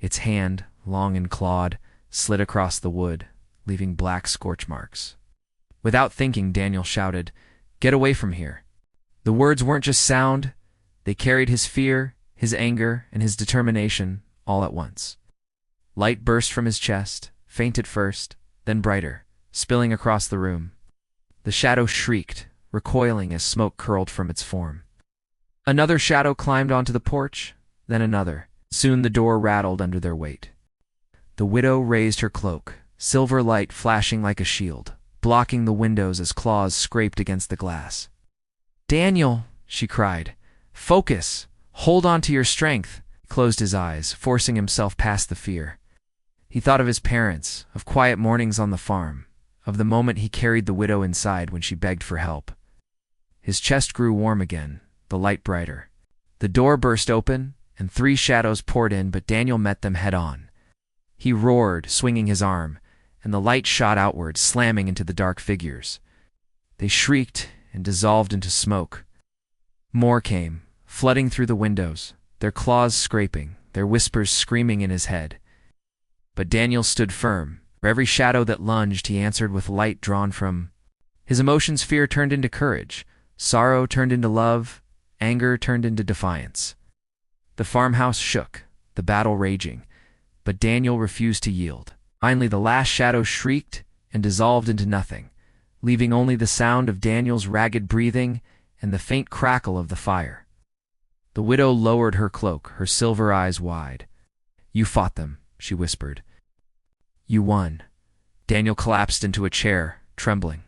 Speaker 1: Its hand, long and clawed, slid across the wood, leaving black scorch marks. Without thinking, Daniel shouted, "Get away from here." The words weren't just sound. They carried his fear, his anger, and his determination all at once. Light burst from his chest, faint at first, then brighter, spilling across the room. The shadow shrieked, recoiling as smoke curled from its form. Another shadow climbed onto the porch, then another. Soon the door rattled under their weight. The widow raised her cloak, silver light flashing like a shield, blocking the windows as claws scraped against the glass. "Daniel," she cried, "focus! Hold on to your strength!" He closed his eyes, forcing himself past the fear. He thought of his parents, of quiet mornings on the farm, of the moment he carried the widow inside when she begged for help. His chest grew warm again, the light brighter. The door burst open, and 3 shadows poured in, but Daniel met them head-on. He roared, swinging his arm, and the light shot outward, slamming into the dark figures. They shrieked and dissolved into smoke. More came, flooding through the windows, their claws scraping, their whispers screaming in his head. But Daniel stood firm. For every shadow that lunged, he answered with light drawn from his emotions. Fear turned into courage, sorrow turned into love, anger turned into defiance. The farmhouse shook, the battle raging, but Daniel refused to yield. Finally, the last shadow shrieked and dissolved into nothing, leaving only the sound of Daniel's ragged breathing and the faint crackle of the fire. The widow lowered her cloak, her silver eyes wide. "You fought them," she whispered. "You won." Daniel collapsed into a chair, trembling.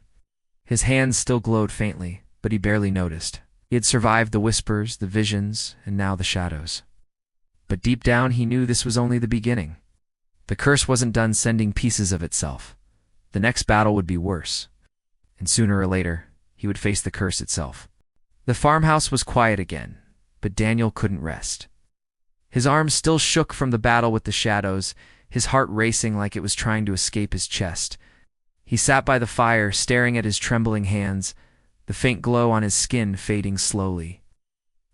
Speaker 1: His hands still glowed faintly, but he barely noticed. He had survived the whispers, the visions, and now the shadows. But deep down he knew this was only the beginning. The curse wasn't done sending pieces of itself. The next battle would be worse. And sooner or later, he would face the curse itself. The farmhouse was quiet again, but Daniel couldn't rest. His arms still shook from the battle with the shadows, his heart racing like it was trying to escape his chest. He sat by the fire, staring at his trembling hands, the faint glow on his skin fading slowly.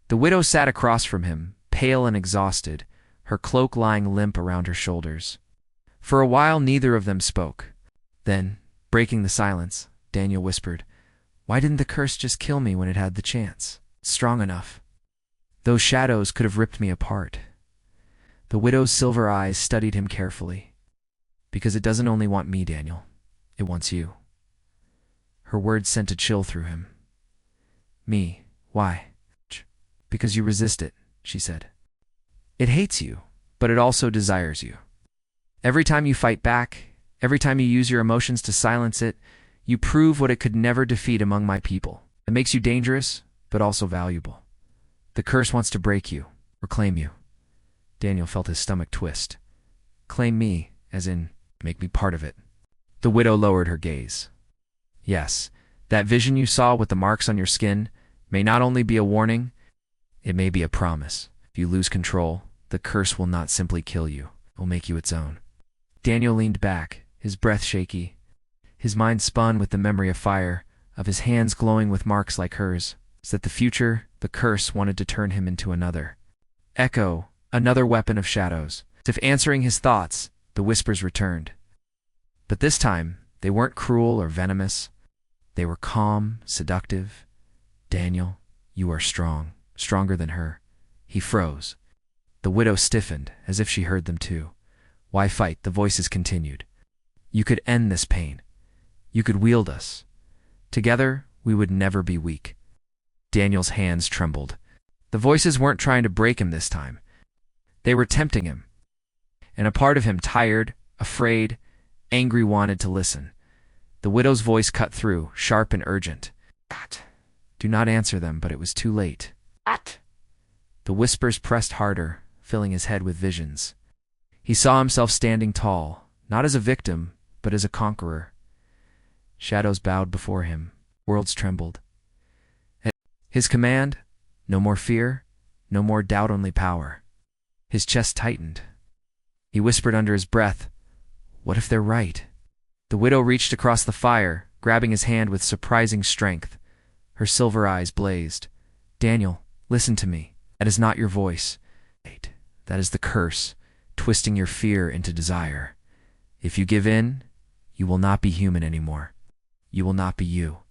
Speaker 1: The widow sat across from him, pale and exhausted, her cloak lying limp around her shoulders. For a while neither of them spoke. Then, breaking the silence, Daniel whispered, "Why didn't the curse just kill me when it had the chance? It's strong enough. Those shadows could have ripped me apart." The widow's silver eyes studied him carefully. "Because it doesn't only want me, Daniel. It wants you." Her words sent a chill through him. "Me? Why?" "Because you resist it," she said. "It hates you, but it also desires you. Every time you fight back, every time you use your emotions to silence it, you prove what it could never defeat among my people. It makes you dangerous, but also valuable. The curse wants to break you, or claim you." Daniel felt his stomach twist. "Claim me, as in, make me part of it." The widow lowered her gaze. "Yes, that vision you saw with the marks on your skin may not only be a warning, it may be a promise. If you lose control, the curse will not simply kill you, it will make you its own." Daniel leaned back, his breath shaky. His mind spun with the memory of fire, of his hands glowing with marks like hers. So that the future, the curse wanted to turn him into another. Echo, another weapon of shadows. As if answering his thoughts, the whispers returned. But this time, they weren't cruel or venomous. They were calm, seductive. "Daniel, you are strong, stronger than her." He froze. The widow stiffened, as if she heard them too. "Why fight?" the voices continued. "You could end this pain. You could wield us. Together, we would never be weak." Daniel's hands trembled. The voices weren't trying to break him this time. They were tempting him. And a part of him, tired, afraid, angry, wanted to listen. The widow's voice cut through, sharp and urgent. Do not answer them, but it was too late. The whispers pressed harder, filling his head with visions. He saw himself standing tall, not as a victim, but as a conqueror. Shadows bowed before him, worlds trembled. At his command, no more fear, no more doubt, only power. His chest tightened. He whispered under his breath, "What if they're right?" The widow reached across the fire, grabbing his hand with surprising strength. Her silver eyes blazed. "Daniel, listen to me. That is not your voice. That is the curse, twisting your fear into desire. If you give in, you will not be human anymore. You will not be you."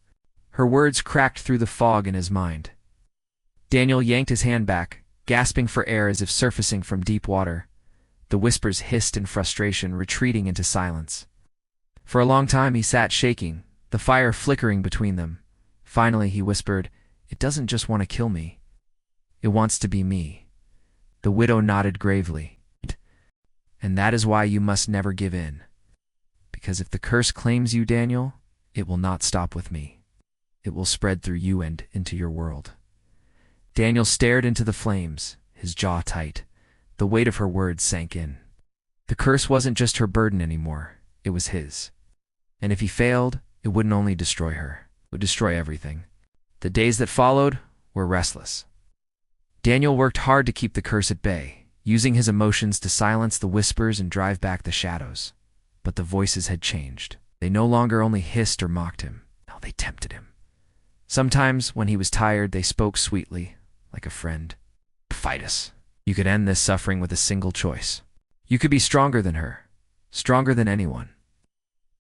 Speaker 1: Her words cracked through the fog in his mind. Daniel yanked his hand back, gasping for air as if surfacing from deep water. The whispers hissed in frustration, retreating into silence. For a long time he sat shaking, the fire flickering between them. Finally he whispered, "It doesn't just want to kill me. It wants to be me." The widow nodded gravely. "And that is why you must never give in. Because if the curse claims you, Daniel, it will not stop with me. It will spread through you and into your world." Daniel stared into the flames, his jaw tight. The weight of her words sank in. The curse wasn't just her burden anymore, it was his. And if he failed, it wouldn't only destroy her, it would destroy everything. The days that followed were restless. Daniel worked hard to keep the curse at bay, using his emotions to silence the whispers and drive back the shadows. But the voices had changed. They no longer only hissed or mocked him. No, they tempted him. Sometimes, when he was tired, they spoke sweetly, like a friend. "Fight us. You could end this suffering with a single choice. You could be stronger than her, stronger than anyone."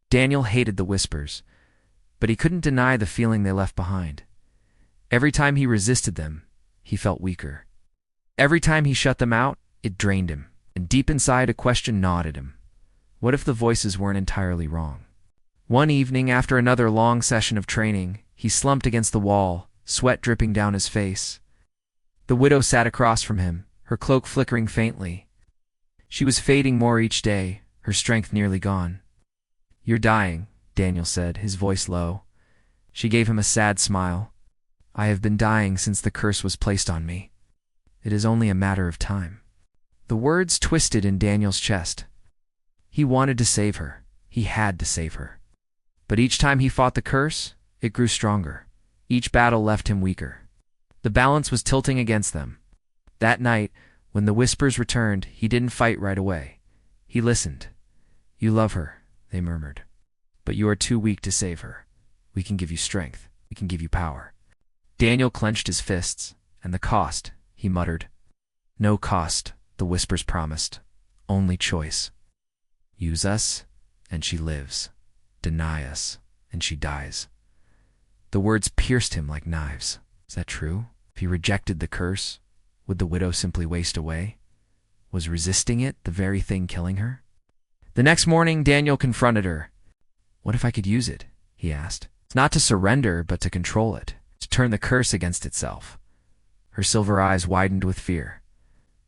Speaker 1: Daniel hated the whispers, but he couldn't deny the feeling they left behind. Every time he resisted them, he felt weaker. Every time he shut them out, it drained him, and deep inside a question gnawed at him. What if the voices weren't entirely wrong? One evening, after another long session of training, he slumped against the wall, sweat dripping down his face. The widow sat across from him, her cloak flickering faintly. She was fading more each day, her strength nearly gone. "You're dying," Daniel said, his voice low. She gave him a sad smile. "I have been dying since the curse was placed on me. It is only a matter of time." The words twisted in Daniel's chest. He wanted to save her. He had to save her. But each time he fought the curse, it grew stronger. Each battle left him weaker. The balance was tilting against them. That night, When the whispers returned, he didn't fight right away. He listened. "You love her," they murmured. "But you are too weak to save her. We can give you strength. We can give you power." Daniel clenched his fists. "And the cost," he muttered. "No cost," the whispers promised. "Only choice. Use us, and she lives. Deny us, and she dies." The words pierced him like knives. Was that true? If he rejected the curse, would the widow simply waste away? Was resisting it the very thing killing her? The next morning, Daniel confronted her. "What if I could use it?" he asked. "It's not to surrender, but to control it, to turn the curse against itself." Her silver eyes widened with fear.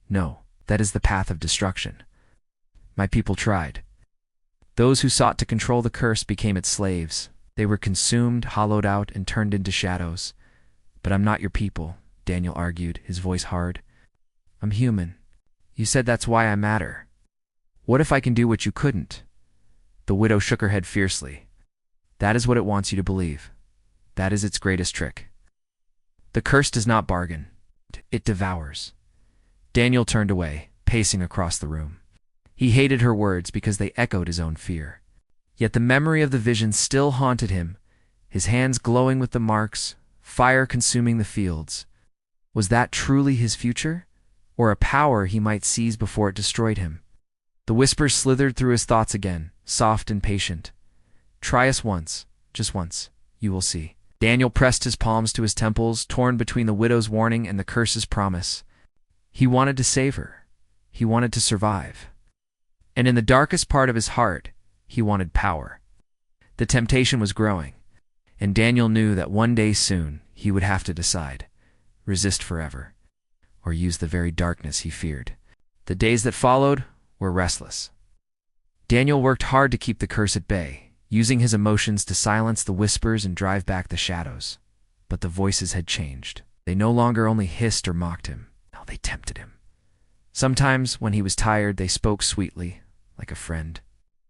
Speaker 1: "No, that is the path of destruction. My people tried. Those who sought to control the curse became its slaves. They were consumed, hollowed out, and turned into shadows. But I'm not your people," Daniel argued, his voice hard. "I'm human. You said that's why I matter. What if I can do what you couldn't?" The widow shook her head fiercely. "That is what it wants you to believe. That is its greatest trick. The curse does not bargain. It devours." Daniel turned away, pacing across the room. He hated her words because they echoed his own fear. Yet the memory of the vision still haunted him, his hands glowing with the marks, fire consuming the fields. Was that truly his future, or a power he might seize before it destroyed him? The whispers slithered through his thoughts again, soft and patient. "Try us once, just once. You will see." Daniel pressed his palms to his temples, torn between the widow's warning and the curse's promise. He wanted to save her. He wanted to survive. And in the darkest part of his heart, he wanted power. The temptation was growing, and Daniel knew that one day soon he would have to decide: resist forever, or use the very darkness he feared. The days that followed were restless. Daniel worked hard to keep the curse at bay, using his emotions to silence the whispers and drive back the shadows. But the voices had changed. They no longer only hissed or mocked him. Now they tempted him. Sometimes, when he was tired, they spoke sweetly, like a friend.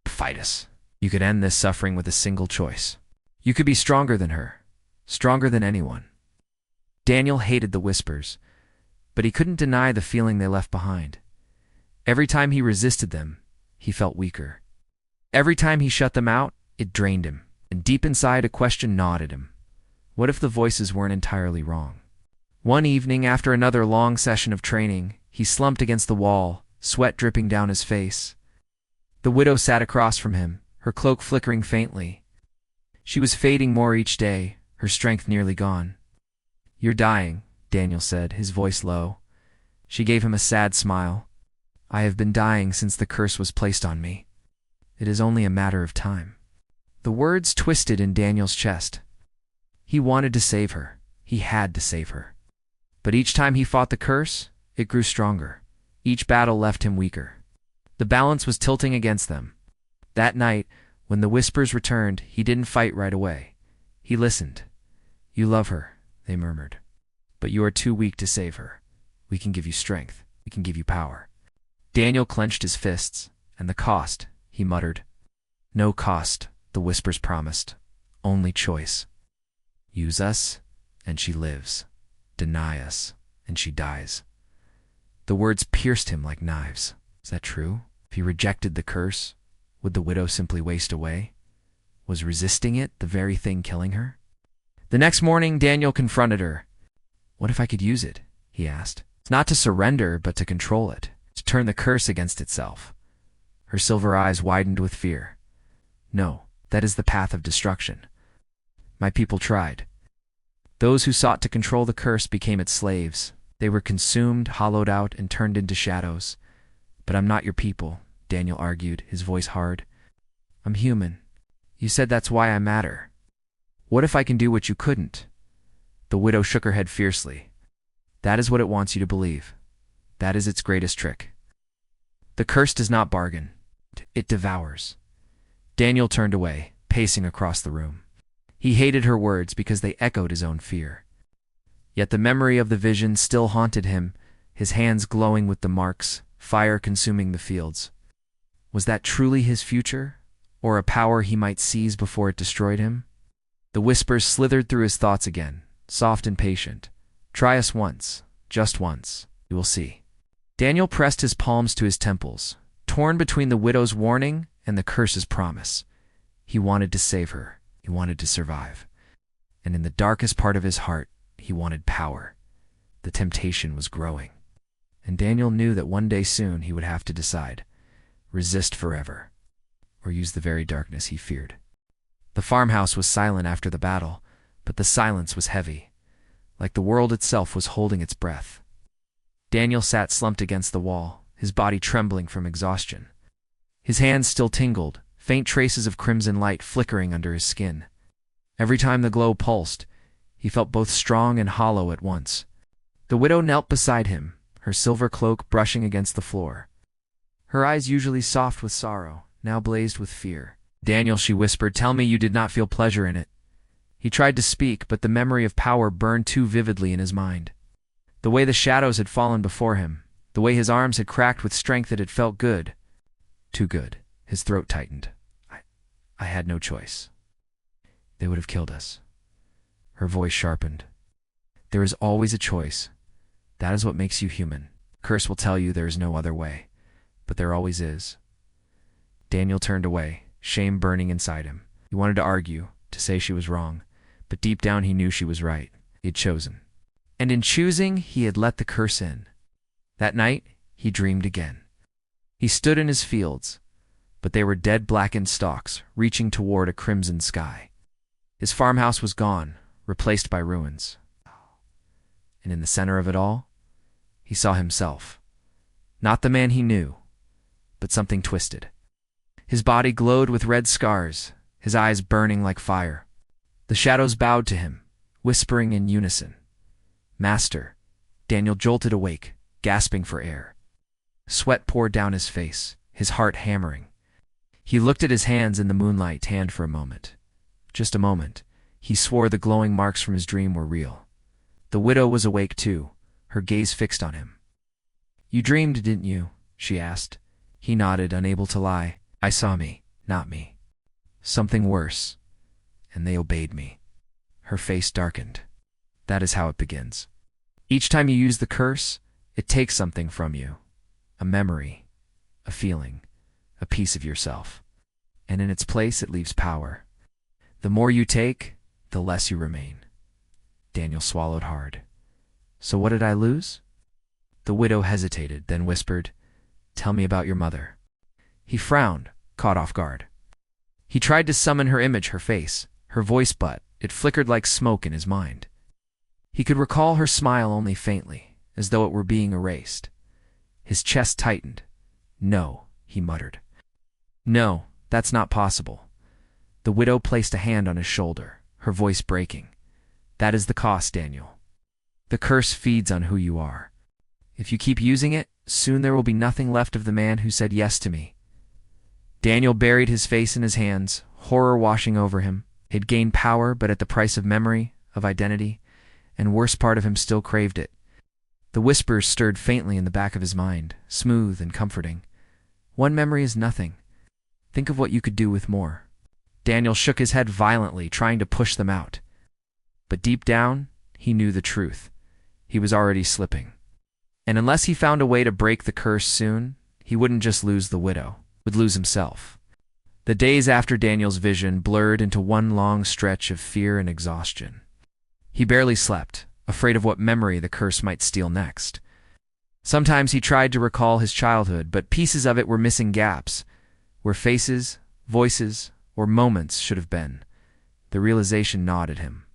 Speaker 1: "Fight us. You could end this suffering with a single choice. You could be stronger than her, stronger than anyone." Daniel hated the whispers, but he couldn't deny the feeling they left behind. Every time he resisted them, he felt weaker. Every time he shut them out, it drained him, and deep inside a question gnawed at him. What if the voices weren't entirely wrong? One evening, after another long session of training, he slumped against the wall, sweat dripping down his face. The widow sat across from him, her cloak flickering faintly. She was fading more each day, her strength nearly gone. "You're dying," Daniel said, his voice low. She gave him a sad smile. "I have been dying since the curse was placed on me. It is only a matter of time." The words twisted in Daniel's chest. He wanted to save her. He had to save her. But each time he fought the curse, it grew stronger. Each battle left him weaker. The balance was tilting against them. That night, when the whispers returned, he didn't fight right away. He listened. "You love her," they murmured. "But you are too weak to save her. We can give you strength. We can give you power." Daniel clenched his fists. "And the cost," he muttered. "No cost," the whispers promised. "Only choice. Use us, and she lives. Deny us, and she dies." The words pierced him like knives. Was that true? If he rejected the curse, would the widow simply waste away? Was resisting it the very thing killing her? The next morning, Daniel confronted her. "What if I could use it?" he asked. "It's not to surrender, but to control it, to turn the curse against itself." Her silver eyes widened with fear. "No, that is the path of destruction. My people tried. Those who sought to control the curse became its slaves. They were consumed, hollowed out, and turned into shadows. But I'm not your people," Daniel argued, his voice hard. "I'm human. You said that's why I matter. What if I can do what you couldn't?" The widow shook her head fiercely. "That is what it wants you to believe. That is its greatest trick. The curse does not bargain. It devours." Daniel turned away, pacing across the room. He hated her words because they echoed his own fear. Yet the memory of the vision still haunted him, his hands glowing with the marks, fire consuming the fields. Was that truly his future, or a power he might seize before it destroyed him? The whispers slithered through his thoughts again, soft and patient. "Try us once, just once. You will see." Daniel pressed his palms to his temples, torn between the widow's warning and the curse's promise. He wanted to save her. He wanted to survive. And in the darkest part of his heart, he wanted power. The temptation was growing. And Daniel knew that one day soon he would have to decide: resist forever, or use the very darkness he feared. The farmhouse was silent after the battle, but the silence was heavy, like the world itself was holding its breath. Daniel sat slumped against the wall, his body trembling from exhaustion. His hands still tingled, faint traces of crimson light flickering under his skin. Every time the glow pulsed, he felt both strong and hollow at once. The widow knelt beside him, her silver cloak brushing against the floor. Her eyes, usually soft with sorrow, now blazed with fear. "Daniel," she whispered, "tell me you did not feel pleasure in it." He tried to speak, but the memory of power burned too vividly in his mind. The way the shadows had fallen before him, the way his arms had cracked with strength that had felt good. Too good. His throat tightened. I had no choice. They would have killed us. Her voice sharpened. There is always a choice. That is what makes you human. Curse will tell you there is no other way, but there always is. Daniel turned away, shame burning inside him. He wanted to argue, to say she was wrong, but deep down he knew she was right. He had chosen. And in choosing, he had let the curse in. That night, he dreamed again. He stood in his fields, but they were dead blackened stalks, reaching toward a crimson sky. His farmhouse was gone, replaced by ruins. And in the center of it all, he saw himself. Not the man he knew, but something twisted. His body glowed with red scars, his eyes burning like fire. The shadows bowed to him, whispering in unison. "Master." Daniel jolted awake, gasping for air. Sweat poured down his face, his heart hammering. He looked at his hands in the moonlight, tanned for a moment. Just a moment. He swore the glowing marks from his dream were real. The widow was awake too, her gaze fixed on him. "You dreamed, didn't you?" she asked. He nodded, unable to lie. "I saw me, not me. Something worse. And they obeyed me." Her face darkened. "That is how it begins. Each time you use the curse, it takes something from you. A memory, a feeling, a piece of yourself. And in its place, it leaves power. The more you take, the less you remain." Daniel swallowed hard. "So what did I lose?" The widow hesitated, then whispered, "Tell me about your mother." He frowned, caught off guard. He tried to summon her image, her face, her voice, but it flickered like smoke in his mind. He could recall her smile only faintly, as though it were being erased. His chest tightened. "No," he muttered. "No, that's not possible." The widow placed a hand on his shoulder, her voice breaking. "That is the cost, Daniel. The curse feeds on who you are. If you keep using it, soon there will be nothing left of the man who said yes to me." Daniel buried his face in his hands, horror washing over him. He'd gained power, but at the price of memory, of identity, and worst part of him still craved it. The whispers stirred faintly in the back of his mind, smooth and comforting. "One memory is nothing. Think of what you could do with more." Daniel shook his head violently, trying to push them out. But deep down, he knew the truth. He was already slipping. And unless he found a way to break the curse soon, he wouldn't just lose the widow, would lose himself. The days after Daniel's vision blurred into one long stretch of fear and exhaustion. He barely slept, afraid of what memory the curse might steal next. Sometimes he tried to recall his childhood, but pieces of it were missing gaps, where faces, voices, or moments should have been. The realization gnawed at him.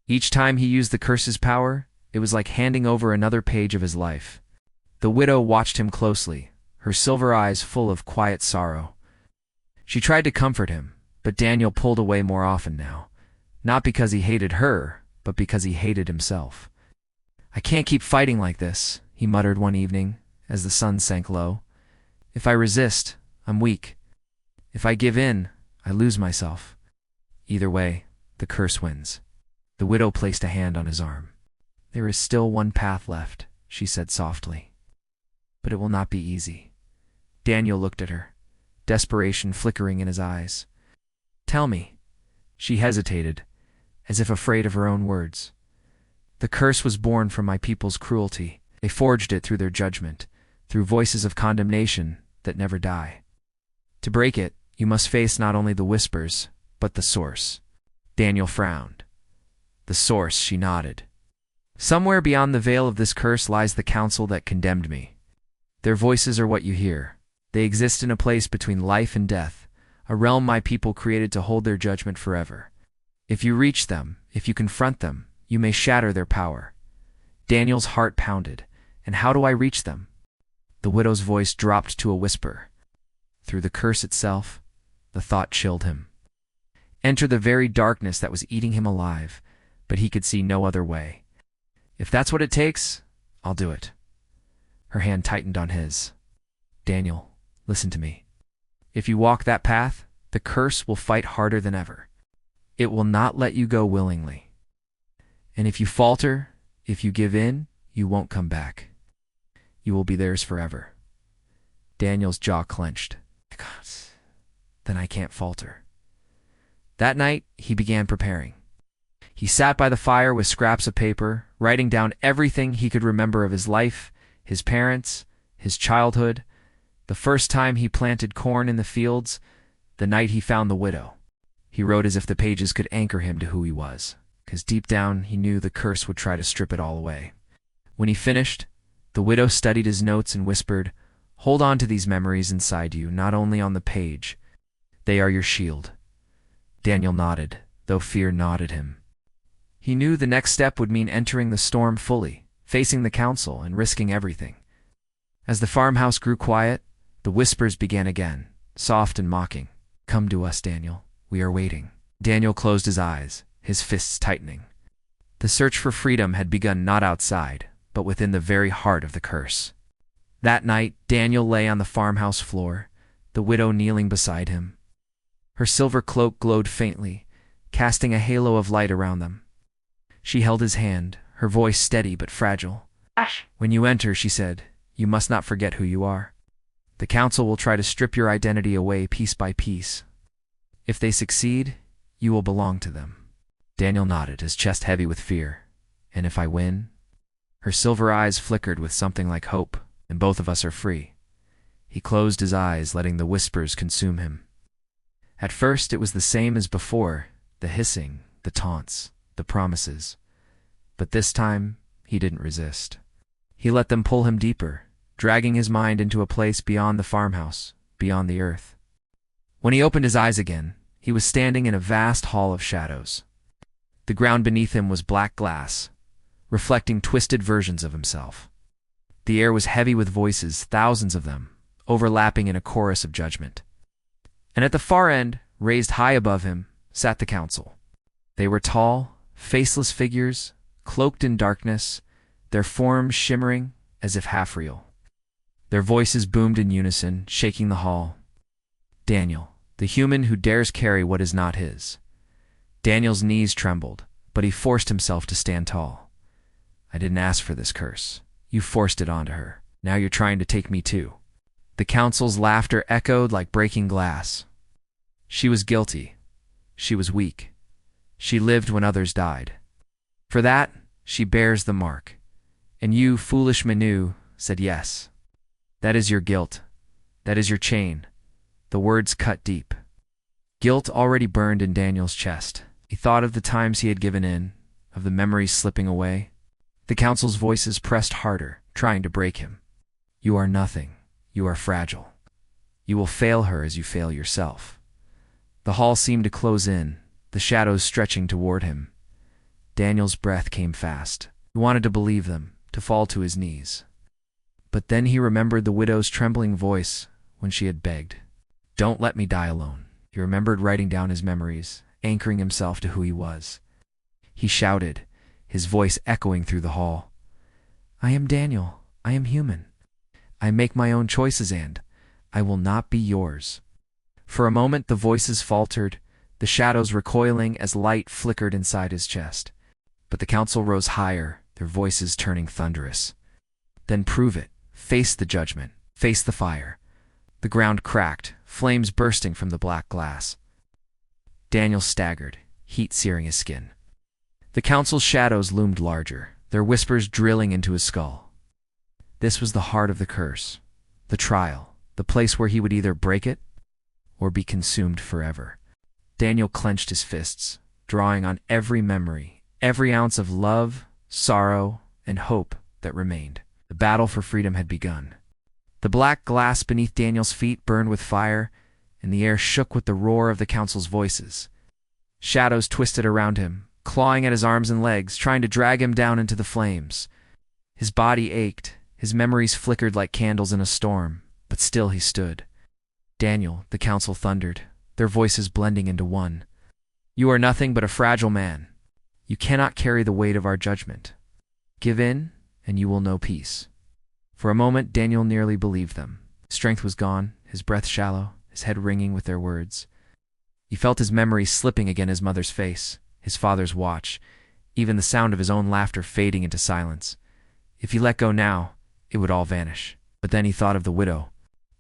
Speaker 1: Each time he used the curse's power, it was like handing over another page of his life. The widow watched him closely, her silver eyes full of quiet sorrow. She tried to comfort him, but Daniel pulled away more often now, not because he hated her, but because he hated himself. "I can't keep fighting like this," he muttered one evening, as the sun sank low. "If I resist, I'm weak. If I give in, I lose myself. Either way, the curse wins." The widow placed a hand on his arm. "There is still one path left," she said softly. "But it will not be easy." Daniel looked at her, desperation flickering in his eyes. "Tell me." She hesitated, as if afraid of her own words. "The curse was born from my people's cruelty. They forged it through their judgment. through voices of condemnation that never die. To break it, you must face not only the whispers, but the source. Daniel frowned. The source, she nodded. Somewhere beyond the veil of this curse lies the council that condemned me. Their voices are what you hear. They exist in a place between life and death, a realm my people created to hold their judgment forever. If you reach them, if you confront them, you may shatter their power. Daniel's heart pounded. And how do I reach them? The widow's voice dropped to a whisper. Through the curse itself, the thought chilled him. Enter the very darkness that was eating him alive, but he could see no other way. If that's what it takes, I'll do it. Her hand tightened on his. Daniel, listen to me. If you walk that path, the curse will fight harder than ever. It will not let you go willingly. And if you falter, if you give in, you won't come back. You will be theirs forever. Daniel's jaw clenched. God, then I can't falter. That night, he began preparing. He sat by the fire with scraps of paper, writing down everything he could remember of his life, his parents, his childhood, the first time he planted corn in the fields, the night he found the widow. He wrote as if the pages could anchor him to who he was, because deep down he knew the curse would try to strip it all away. When he finished, the widow studied his notes and whispered, "Hold on to these memories inside you, not only on the page. They are your shield." Daniel nodded, though fear gnawed him. He knew the next step would mean entering the storm fully, facing the council and risking everything. As the farmhouse grew quiet, the whispers began again, soft and mocking. "Come to us, Daniel. We are waiting." Daniel closed his eyes, his fists tightening. The search for freedom had begun not outside, but within the very heart of the curse. That night, Daniel lay on the farmhouse floor, the widow kneeling beside him. Her silver cloak glowed faintly, casting a halo of light around them. She held his hand, her voice steady but fragile. "When you enter," she said, "you must not forget who you are. The council will try to strip your identity away piece by piece. If they succeed, you will belong to them." Daniel nodded, his chest heavy with fear. "And if I win?" Her silver eyes flickered with something like hope. "And both of us are free." He closed his eyes, letting the whispers consume him. At first it was the same as before, the hissing, the taunts, the promises. But this time, he didn't resist. He let them pull him deeper, dragging his mind into a place beyond the farmhouse, beyond the earth. When he opened his eyes again, he was standing in a vast hall of shadows. The ground beneath him was black glass, reflecting twisted versions of himself. The air was heavy with voices, thousands of them, overlapping in a chorus of judgment. And at the far end, raised high above him, sat the council. They were tall, faceless figures, cloaked in darkness, their forms shimmering as if half-real. Their voices boomed in unison, shaking the hall. Daniel, the human who dares carry what is not his. Daniel's knees trembled, but he forced himself to stand tall. "I didn't ask for this curse. You forced it onto her. Now you're trying to take me too." The council's laughter echoed like breaking glass. She was guilty. She was weak. She lived when others died. For that, she bears the mark. And you, foolish Manu, said yes. That is your guilt. That is your chain. The words cut deep. Guilt already burned in Daniel's chest. He thought of the times he had given in, of the memories slipping away. The council's voices pressed harder, trying to break him. "You are nothing. You are fragile. You will fail her as you fail yourself." The hall seemed to close in, the shadows stretching toward him. Daniel's breath came fast. He wanted to believe them, to fall to his knees. But then he remembered the widow's trembling voice when she had begged, "Don't let me die alone." He remembered writing down his memories, anchoring himself to who he was. He shouted, his voice echoing through the hall. "I am Daniel. I am human. I make my own choices and I will not be yours." For a moment the voices faltered, the shadows recoiling as light flickered inside his chest. But the council rose higher, their voices turning thunderous. "Then prove it. Face the judgment. Face the fire." The ground cracked, flames bursting from the black glass. Daniel staggered, heat searing his skin. The council's shadows loomed larger, their whispers drilling into his skull. This was the heart of the curse, the trial, the place where he would either break it or be consumed forever. Daniel clenched his fists, drawing on every memory, every ounce of love, sorrow, and hope that remained. The battle for freedom had begun. The black glass beneath Daniel's feet burned with fire, and the air shook with the roar of the council's voices. Shadows twisted around him, clawing at his arms and legs, trying to drag him down into the flames. His body ached, his memories flickered like candles in a storm, but still he stood. "Daniel," the council thundered, their voices blending into one. "You are nothing but a fragile man. You cannot carry the weight of our judgment. Give in, and you will know peace." For a moment, Daniel nearly believed them. Strength was gone, his breath shallow, his head ringing with their words. He felt his memories slipping again, his mother's face, his father's watch, even the sound of his own laughter fading into silence. If he let go now, it would all vanish. But then he thought of the widow,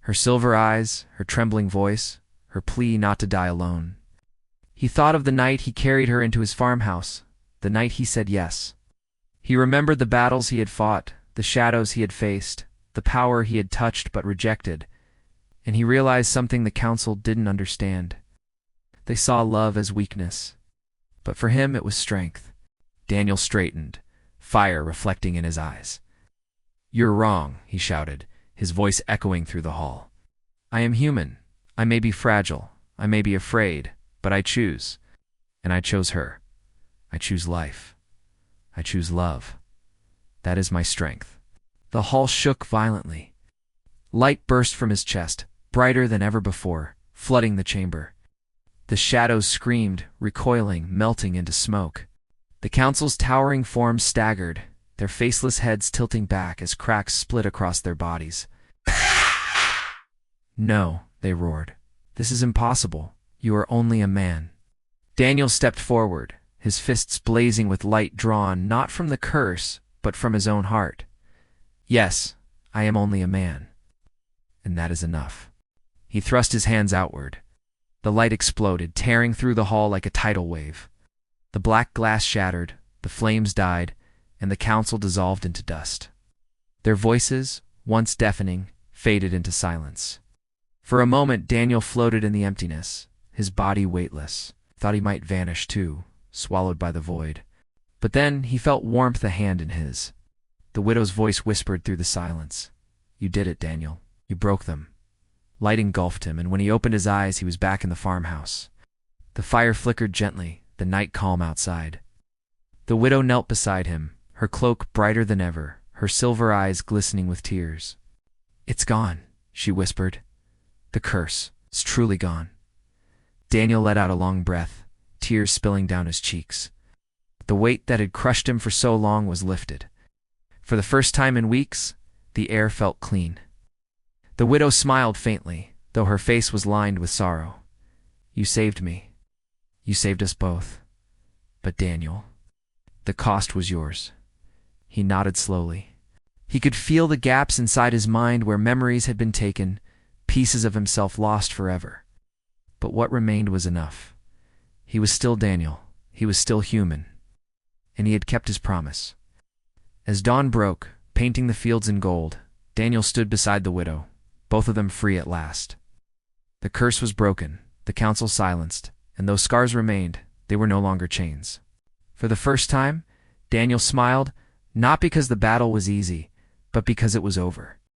Speaker 1: her silver eyes, her trembling voice, her plea not to die alone. He thought of the night he carried her into his farmhouse, the night he said yes. He remembered the battles he had fought, the shadows he had faced, the power he had touched but rejected, and he realized something the council didn't understand. They saw love as weakness, but for him it was strength. Daniel straightened, fire reflecting in his eyes. "You're wrong," he shouted, his voice echoing through the hall. "I am human. I may be fragile. I may be afraid, but I choose. And I chose her. I choose life. I choose love. That is my strength." The hall shook violently. Light burst from his chest, brighter than ever before, flooding the chamber. The shadows screamed, recoiling, melting into smoke. The council's towering forms staggered, their faceless heads tilting back as cracks split across their bodies. "No," they roared. "This is impossible. You are only a man." Daniel stepped forward, his fists blazing with light drawn not from the curse, but from his own heart. "Yes, I am only a man. And that is enough." He thrust his hands outward. The light exploded, tearing through the hall like a tidal wave. The black glass shattered, the flames died, and the council dissolved into dust. Their voices, once deafening, faded into silence. For a moment, Daniel floated in the emptiness, his body weightless, thought he might vanish too, swallowed by the void. But then he felt warmth a hand in his. The widow's voice whispered through the silence. "You did it, Daniel. You broke them." Light engulfed him, and when he opened his eyes, he was back in the farmhouse. The fire flickered gently, the night calm outside. The widow knelt beside him, her cloak brighter than ever, her silver eyes glistening with tears. "It's gone," she whispered. "The curse is truly gone." Daniel let out a long breath, tears spilling down his cheeks. The weight that had crushed him for so long was lifted. For the first time in weeks, the air felt clean. The widow smiled faintly, though her face was lined with sorrow. "You saved me. You saved us both. But Daniel, the cost was yours." He nodded slowly. He could feel the gaps inside his mind where memories had been taken, pieces of himself lost forever. But what remained was enough. He was still Daniel. He was still human. And he had kept his promise. As dawn broke, painting the fields in gold, Daniel stood beside the widow, both of them free at last. The curse was broken, the council silenced, and though scars remained, they were no longer chains. For the first time, Daniel smiled, not because the battle was easy, but because it was over.